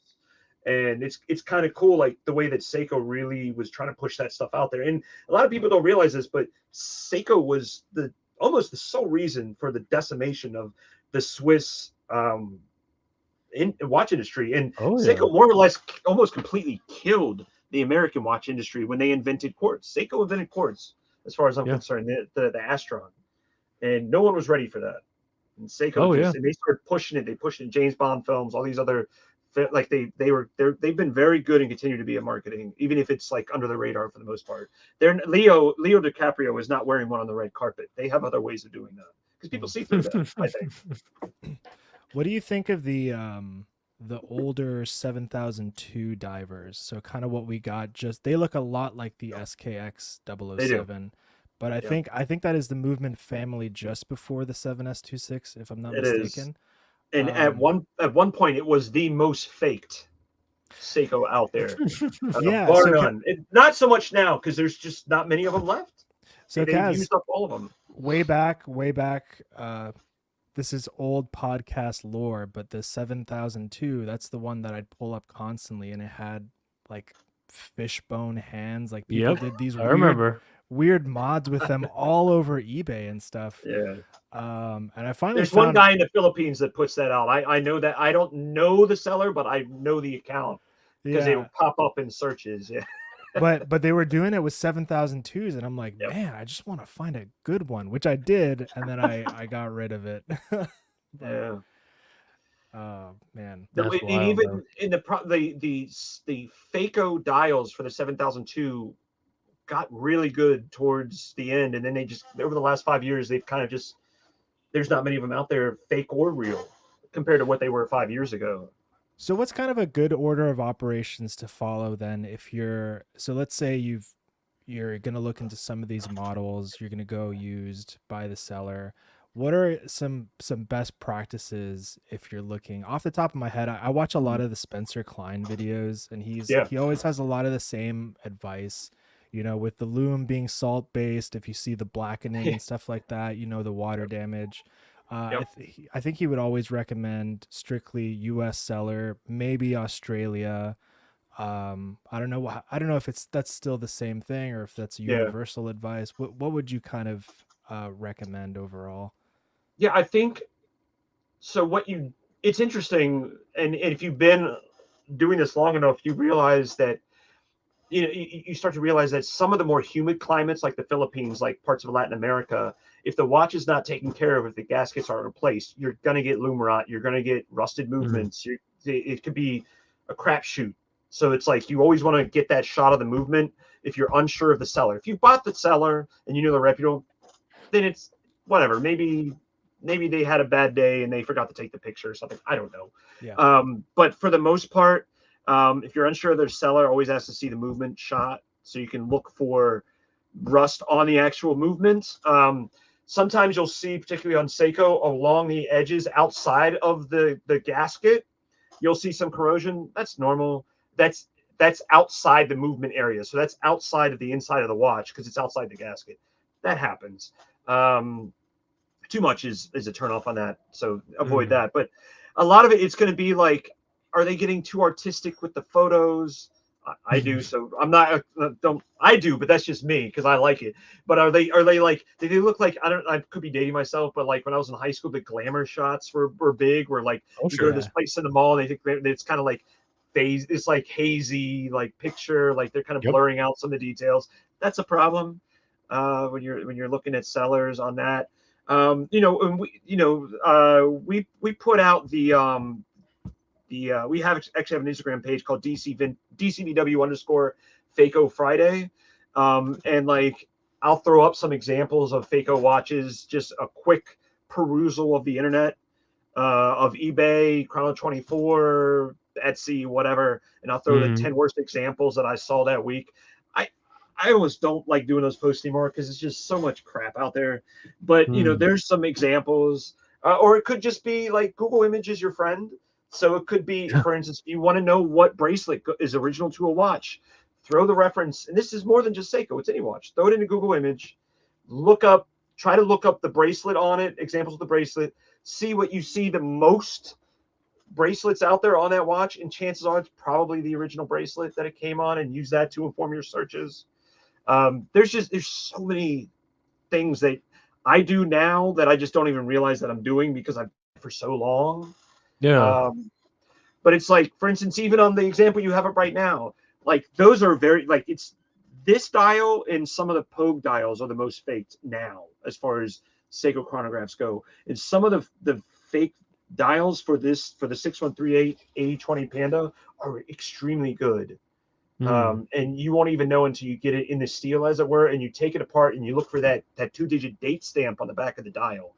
And it's kind of cool, like the way that Seiko really was trying to push that stuff out there. And a lot of people don't realize this, but Seiko was almost the sole reason for the decimation of the Swiss watch industry. And Seiko more or less almost completely killed the American watch industry when they invented quartz. Seiko invented quartz, as far as I'm concerned, the Astron, and no one was ready for that. And Seiko and they started pushing it. They pushed it in James Bond films, all these other, like they've been very good and continue to be at marketing, even if it's like under the radar for the most part. Leo DiCaprio is not wearing one on the red carpet. They have other ways of doing that, because people see through that, I think. What do you think of the older 7002 divers? So kind of what we got, just they look a lot like the SKX 007. But I think that is the movement family just before the 7S26, if I'm not mistaken. And at one point, it was the most faked Seiko out there. Bar none. Not so much now, because there's just not many of them left. So they've used up all of them. Way back. This is old podcast lore, but the 7002, that's the one that I'd pull up constantly, and it had like fishbone hands. Like people did these weird mods with them all over eBay and stuff. Yeah. And I finally there's one guy in the Philippines that puts that out. I know that. I don't know the seller, but I know the account, because they will pop up in searches. Yeah. but they were doing it with 7002s, and I'm like, man, I just want to find a good one, which I did, and then I got rid of it. Yeah. Oh man. Wild, even in the Seiko dials for the 7002 got really good towards the end, and then they just, over the last 5 years, they've kind of just, there's not many of them out there, fake or real, compared to what they were 5 years ago. So what's kind of a good order of operations to follow then? If you're, so let's say you're gonna look into some of these models, you're gonna go used by the seller. What are some best practices if you're looking off the top of my head? I watch a lot of the Spencer Klein videos, and he always has a lot of the same advice. You know, with the loom being salt based, if you see the blackening and stuff like that, you know, the water damage. I think he would always recommend strictly U.S. seller, maybe Australia. I don't know. I don't know if that's still the same thing or if that's universal advice. What would you kind of recommend overall? Yeah, I think so. It's interesting, and if you've been doing this long enough, you realize that you start to realize that some of the more humid climates, like the Philippines, like parts of Latin America, if the watch is not taken care of, if the gaskets aren't replaced, you're going to get loom rot, you're going to get rusted movements. It could be a crapshoot. So it's like you always want to get that shot of the movement if you're unsure of the seller. If you bought the seller and you know they're reputable, then it's whatever. Maybe they had a bad day and they forgot to take the picture or something. I don't know. Yeah. But for the most part, if you're unsure of their seller, always ask to see the movement shot so you can look for rust on the actual movement. Sometimes you'll see, particularly on Seiko, along the edges outside of the gasket, you'll see some corrosion. That's normal. That's outside the movement area. So that's outside of the inside of the watch because it's outside the gasket. That happens. Too much is a turn off on that. So avoid that. But a lot of it's going to be like, are they getting too artistic with the photos? I do. So I'm not, I do, but that's just me because I like it. But are they like, do they look like, I could be dating myself, but like when I was in high school, the glamour shots were big, where like you go to this place in the mall and they think it's kind of like it's like hazy, like picture, like they're kind of blurring out some of the details. That's a problem when you're looking at sellers on that. And we put out we actually have an Instagram page called DCVW _Faco Friday. And like, I'll throw up some examples of Faco watches, just a quick perusal of the internet, of eBay, Chrono24, Etsy, whatever. And I'll throw the 10 worst examples that I saw that week. I almost don't like doing those posts anymore because it's just so much crap out there. But, there's some examples, or it could just be like Google Image is your friend. So it could be, for instance, you want to know what bracelet is original to a watch, throw the reference. And this is more than just Seiko. It's any watch. Throw it into Google Image, try to look up the bracelet on it, examples of the bracelet, see what you see the most bracelets out there on that watch. And chances are it's probably the original bracelet that it came on, and use that to inform your searches. There's so many things that I do now that I just don't even realize that I'm doing because I've been for so long. Yeah. But it's like, for instance, even on the example you have up right now, like those are very, like, it's this dial and some of the Pogue dials are the most faked now as far as Seiko chronographs go. And some of the fake dials for the 6138 8020 Panda are extremely good. And you won't even know until you get it in the steel, as it were, and you take it apart and you look for that 2-digit date stamp on the back of the dial.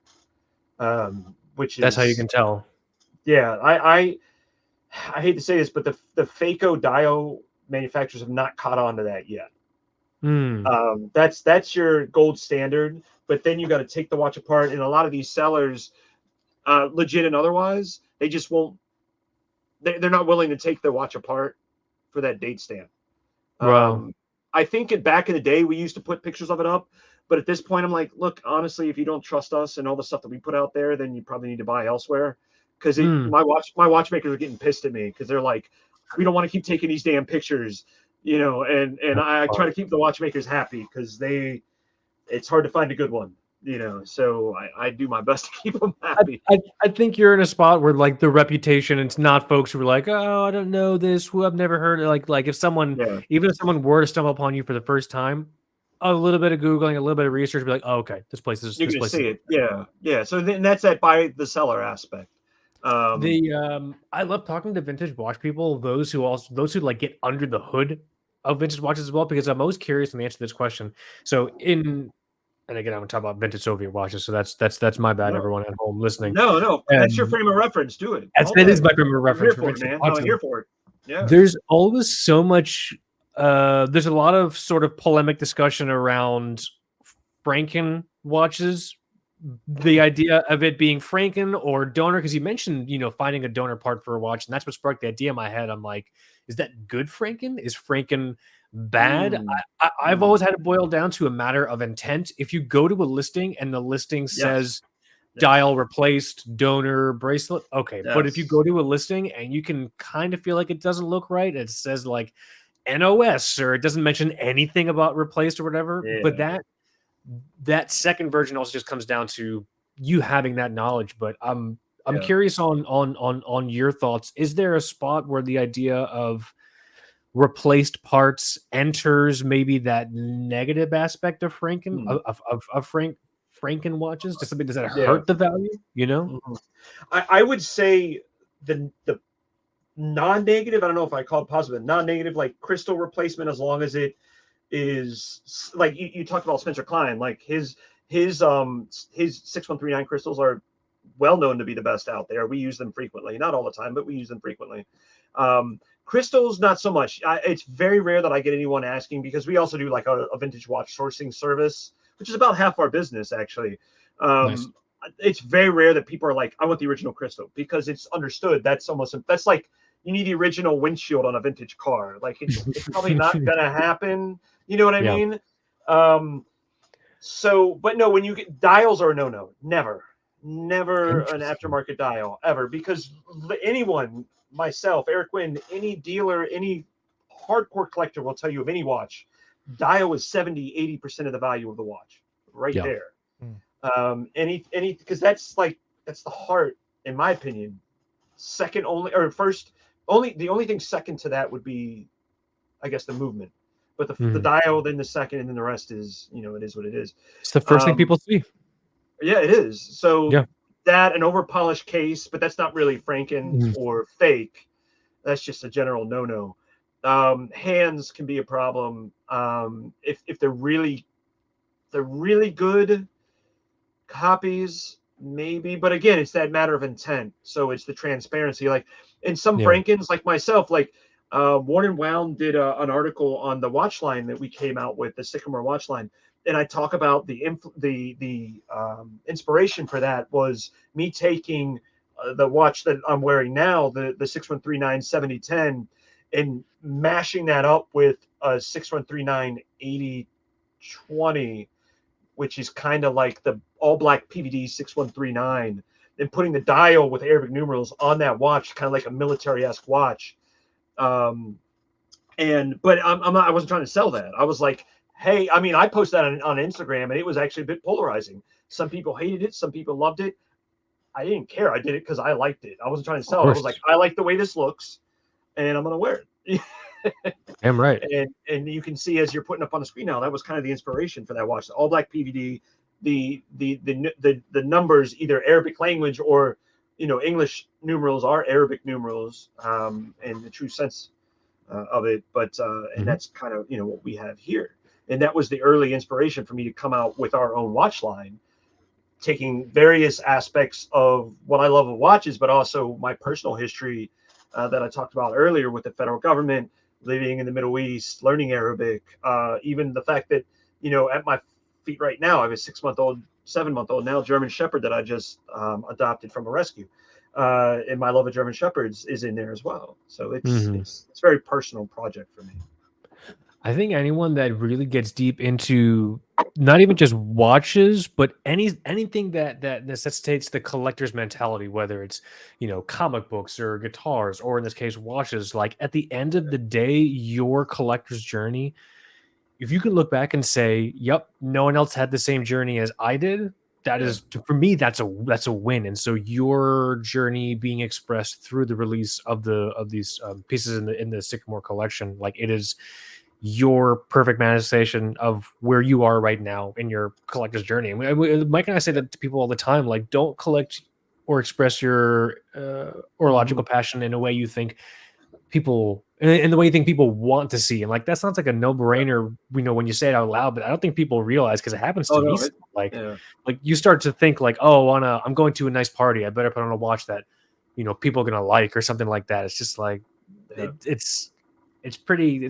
That's how you can tell. Yeah, I hate to say this, but the Faco dial manufacturers have not caught on to that yet. That's your gold standard, but then you got to take the watch apart, and a lot of these sellers, legit and otherwise, they just won't. They're not willing to take the watch apart for that date stamp. Wow. I think back in the day we used to put pictures of it up, but at this point I'm like, look, honestly, if you don't trust us and all the stuff that we put out there, then you probably need to buy elsewhere. Because my watchmakers are getting pissed at me because they're like, we don't want to keep taking these damn pictures, and I try to keep the watchmakers happy because it's hard to find a good one, so I do my best to keep them happy. I think you're in a spot where, like, the reputation, it's not folks who are like, oh, I don't know this, who I've never heard of. Like if someone, even if someone were to stumble upon you for the first time, a little bit of Googling, a little bit of research, be like, oh, okay, this place is. You're going to see it. Yeah. So then that's that by the seller aspect. I love talking to vintage watch people, those who like get under the hood of vintage watches as well, because I'm always curious in the answer to this question. So and again, I'm gonna talk about vintage Soviet watches, so that's my bad. Everyone at home listening. No, that's your frame of reference. Do it. That is my frame of reference. I'm here for it, man. I'm here for it. Yeah. There's always so much there's a lot of sort of polemic discussion around Franken watches. The idea of it being Franken or donor, because you mentioned, finding a donor part for a watch, and that's what sparked the idea in my head. I'm like, is that good Franken? Is Franken bad? I've always had it boiled down to a matter of intent. If you go to a listing and the listing says dial replaced, donor, bracelet, okay. Yes. But if you go to a listing and you can kind of feel like it doesn't look right, it says like NOS, or it doesn't mention anything about replaced or whatever, but that second version also just comes down to you having that knowledge. But I'm curious on your thoughts. Is there a spot where the idea of replaced parts enters maybe that negative aspect of Franken of Franken watches? Does that hurt the value? I would say the non-negative, I don't know if I call it positive, non-negative, like crystal replacement, as long as it is like you talked about Spencer Klein, like his 6139 crystals are well known to be the best out there. We use them frequently, not all the time, but we use them frequently. Crystals, not so much. It's very rare that I get anyone asking, because we also do like a vintage watch sourcing service, which is about half our business actually. Nice. It's very rare that people are like, I want the original crystal, because it's understood that's like you need the original windshield on a vintage car. Like it's probably not gonna happen. You know what I mean? But no, when you get dials are a no, never an aftermarket dial ever, because anyone, myself, Eric Wynn, any dealer, any hardcore collector will tell you of any watch, dial is 70-80% of the value of the watch right there. Because that's the heart, in my opinion. Second only, or first only, the only thing second to that would be, I guess, the movement. But the dial, then the second, and then the rest is, it is what it is. It's the first thing people see. Yeah, it is. So that, an over-polished case, but that's not really Franken or fake. That's just a general no-no. Hands can be a problem. If they're really good copies, maybe. But again, it's that matter of intent. So it's the transparency. Like in some Frankens, like myself, like Worn and Wound did an article on the watch line that we came out with, the Sycamore watch line, and I talk about the inspiration for that was me taking the watch that I'm wearing now, the 6139 7010, and mashing that up with a 6139 8020, which is kind of like the all black PVD 6139, and putting the dial with Arabic numerals on that watch, kind of like a military-esque watch. But I wasn't trying to sell that. I was like, hey, I mean, I posted that on Instagram, and it was actually a bit polarizing. Some people hated it, some people loved it. I didn't care. I did it because I liked it. I wasn't trying to sell it. I was like, I like the way this looks, and I'm gonna wear it. I'm right. And you can see, as you're putting up on the screen now, that was kind of the inspiration for that watch. The all black PVD, the numbers, either Arabic language or English numerals are Arabic numerals, in the true sense of it. But and that's kind of what we have here. And that was the early inspiration for me to come out with our own watch line, taking various aspects of what I love of watches, but also my personal history that I talked about earlier with the federal government, living in the Middle East, learning Arabic, even the fact that, at my feet right now, I have a 7-month-old now German Shepherd that I just adopted from a rescue. And my love of German Shepherds is in there as well. So it's a very personal project for me. I think anyone that really gets deep into not even just watches, but anything that necessitates the collector's mentality, whether it's comic books or guitars, or in this case watches, like at the end of the day, your collector's journey, if you can look back and say, yep, no one else had the same journey as I did, that is, for me, that's a win. And so your journey being expressed through the release of these pieces in the Sycamore collection, like it is your perfect manifestation of where you are right now in your collector's journey. And Mike and I say that to people all the time, like, don't collect or express your orological passion in a way you think people, in the way you think people want to see. And like, that sounds like a no-brainer, when you say it out loud, but I don't think people realize, because it happens to me. Like you start to think like, oh, I'm going to a nice party, I better put on a watch that people are gonna like, or something like that. It's just like it's it's pretty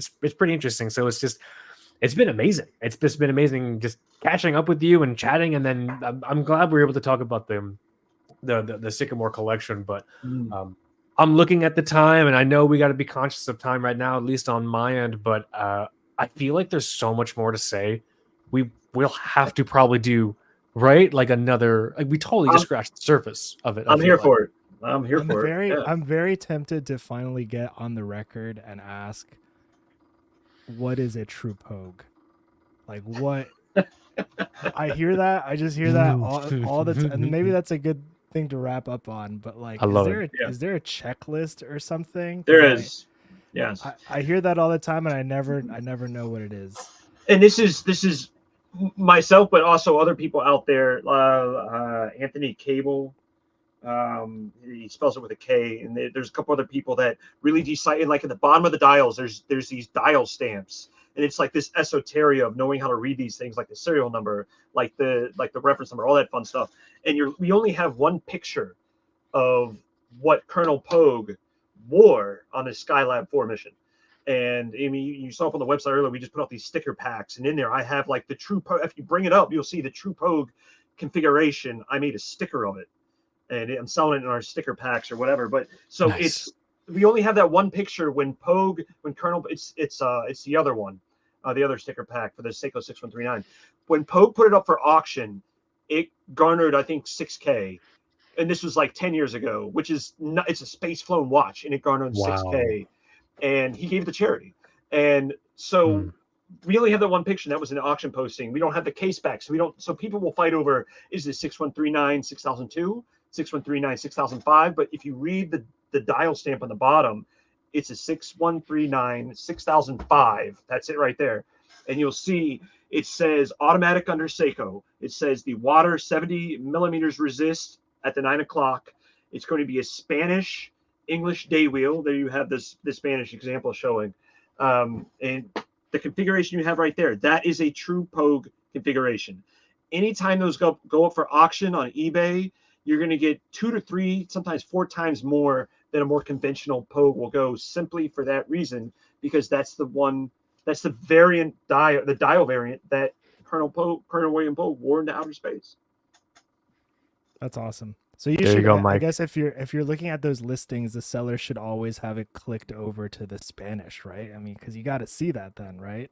interesting. So it's been amazing. It's just been amazing just catching up with you and chatting. And then I'm glad we were able to talk about the Sycamore collection. But I'm looking at the time, and I know we got to be conscious of time right now, at least on my end. But I feel like there's so much more to say. We'll have to probably do like another. Like we totally just scratched the surface of it. I'm here for it. I'm here for it. Yeah. I'm very tempted to finally get on the record and ask, what is a true pogue? Like what? I hear that. I just hear that all the time. And maybe that's a good thing to wrap up on. But like, is there a checklist or something? There is. Yes. I hear that all the time, and I never know what it is. And this is myself, but also other people out there. Anthony Cable. He spells it with a K, and there's a couple other people that really decide. Like at the bottom of the dials, there's these dial stamps, and it's like this esoteria of knowing how to read these things, like the serial number, like the reference number, all that fun stuff. And we only have one picture of what Colonel Pogue wore on his Skylab 4 mission. And I mean, you saw up on the website earlier, we just put out these sticker packs, and in there I have like the true Pogue. If you bring it up, you'll see the true Pogue configuration. I made a sticker of it, and I'm selling it in our sticker packs or whatever. But so nice. We only have that one picture when Colonel, it's the other one, the other sticker pack for the Seiko 6139. When Pogue put it up for auction, it garnered, I think, $6K. And this was like 10 years ago, which is not, it's a space flown watch, and it garnered $6K. And he gave it to charity. And so we only have that one picture. That was an auction posting. We don't have the case back. So people will fight over, is it 6139 6002, 6139 6005? But if you read the dial stamp on the bottom, it's a 6139 6005. That's it right there. And you'll see it says automatic under Seiko. It says the water 70 millimeters resist at the 9 o'clock. It's going to be a Spanish English day wheel. There you have the Spanish example showing. And the configuration you have right there, that is a true Pogue configuration. Anytime those go up for auction on eBay, you're going to get 2 to 3, sometimes 4 times more than a more conventional Pogue will go, simply for that reason, because that's the variant dial, the dial variant that Colonel William Pogue wore into outer space. That's awesome. So you go, Mike. I guess if you're looking at those listings, the seller should always have it clicked over to the Spanish, right? I mean, because you got to see that then, right?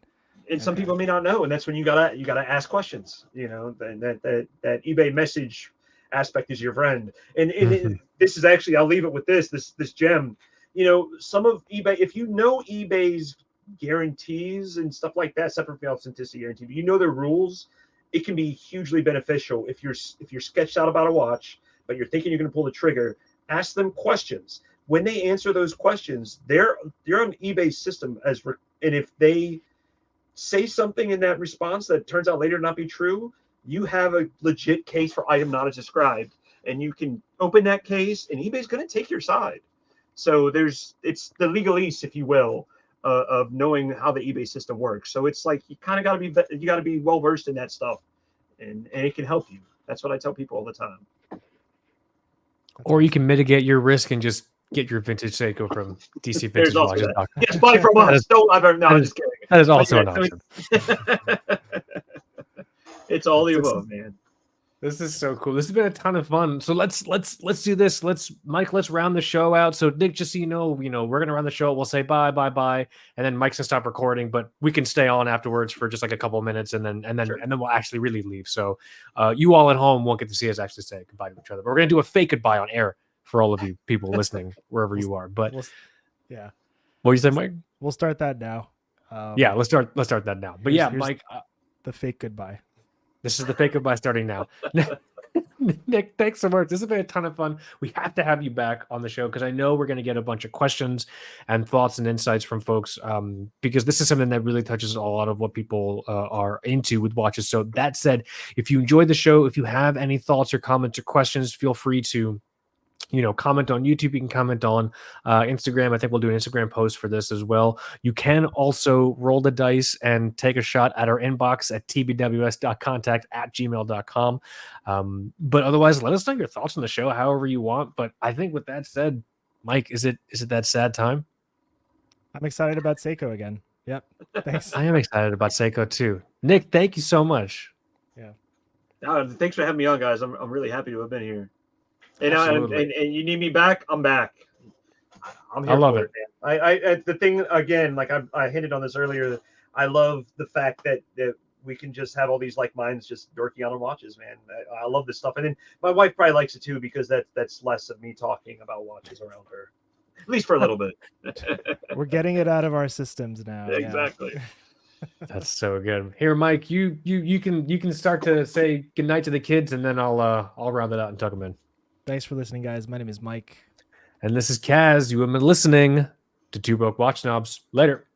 And some people may not know, and that's when you gotta ask questions. You know, that eBay message aspect is your friend. And this is actually, I'll leave it with this gem. You know, some of eBay, if you know eBay's guarantees and stuff like that, separate from authenticity guarantee, but you know their rules, it can be hugely beneficial if you're sketched out about a watch, but you're thinking you're going to pull the trigger. Ask them questions. When they answer those questions, they're on eBay's system and if they say something in that response that turns out later to not be true, you have a legit case for item not as described, and you can open that case, and eBay's going to take your side. So it's the legalese, if you will, of knowing how the eBay system works. So it's like you kind of got to be well versed in that stuff, and it can help you. That's what I tell people all the time. Or you can mitigate your risk and just get your vintage Seiko from DC Vintage Watches. Yes, buy from us. I'm just kidding. That is also an option. It's all the above, man. This is so cool. This has been a ton of fun. So let's do this. Let's round the show out. So Nick, just so you know, we're gonna round the show. We'll say bye, and then Mike's gonna stop recording, but we can stay on afterwards for just like a couple of minutes, and then we'll actually really leave. So you all at home won't get to see us actually say goodbye to each other. But we're gonna do a fake goodbye on air for all of you people listening wherever you are. But yeah, what do you say, Mike? We'll start that now. Yeah, let's start that now. But yeah, Mike, the fake goodbye. This is the fake goodbye starting now. Nick, thanks so much. This has been a ton of fun. We have to have you back on the show because I know we're going to get a bunch of questions and thoughts and insights from folks because this is something that really touches a lot of what people are into with watches. So that said, if you enjoyed the show, if you have any thoughts or comments or questions, feel free to comment on YouTube. You can comment on Instagram. I think we'll do an Instagram post for this as well. You can also roll the dice and take a shot at our inbox at tbws.contact@gmail.com. But otherwise, let us know your thoughts on the show however you want. But I think with that said, Mike, is it that sad time? I'm excited about Seiko again. Yep. Thanks. I am excited about Seiko too. Nick, thank you so much. Yeah. Thanks for having me on, guys. I'm really happy to have been here. And and you need me back, I'm back. I'm here for it, man. I the thing again, like I hinted on this earlier. I love the fact that we can just have all these like minds just working on watches, man. I love this stuff, and then my wife probably likes it too because that's less of me talking about watches around her, at least for a little bit. We're getting it out of our systems now. Exactly. Yeah. That's so good. Here, Mike, you can start to say goodnight to the kids, and then I'll round it out and tuck them in. Thanks for listening, guys. My name is Mike. And this is Kaz. You have been listening to Two Broke Watch Snobs. Later.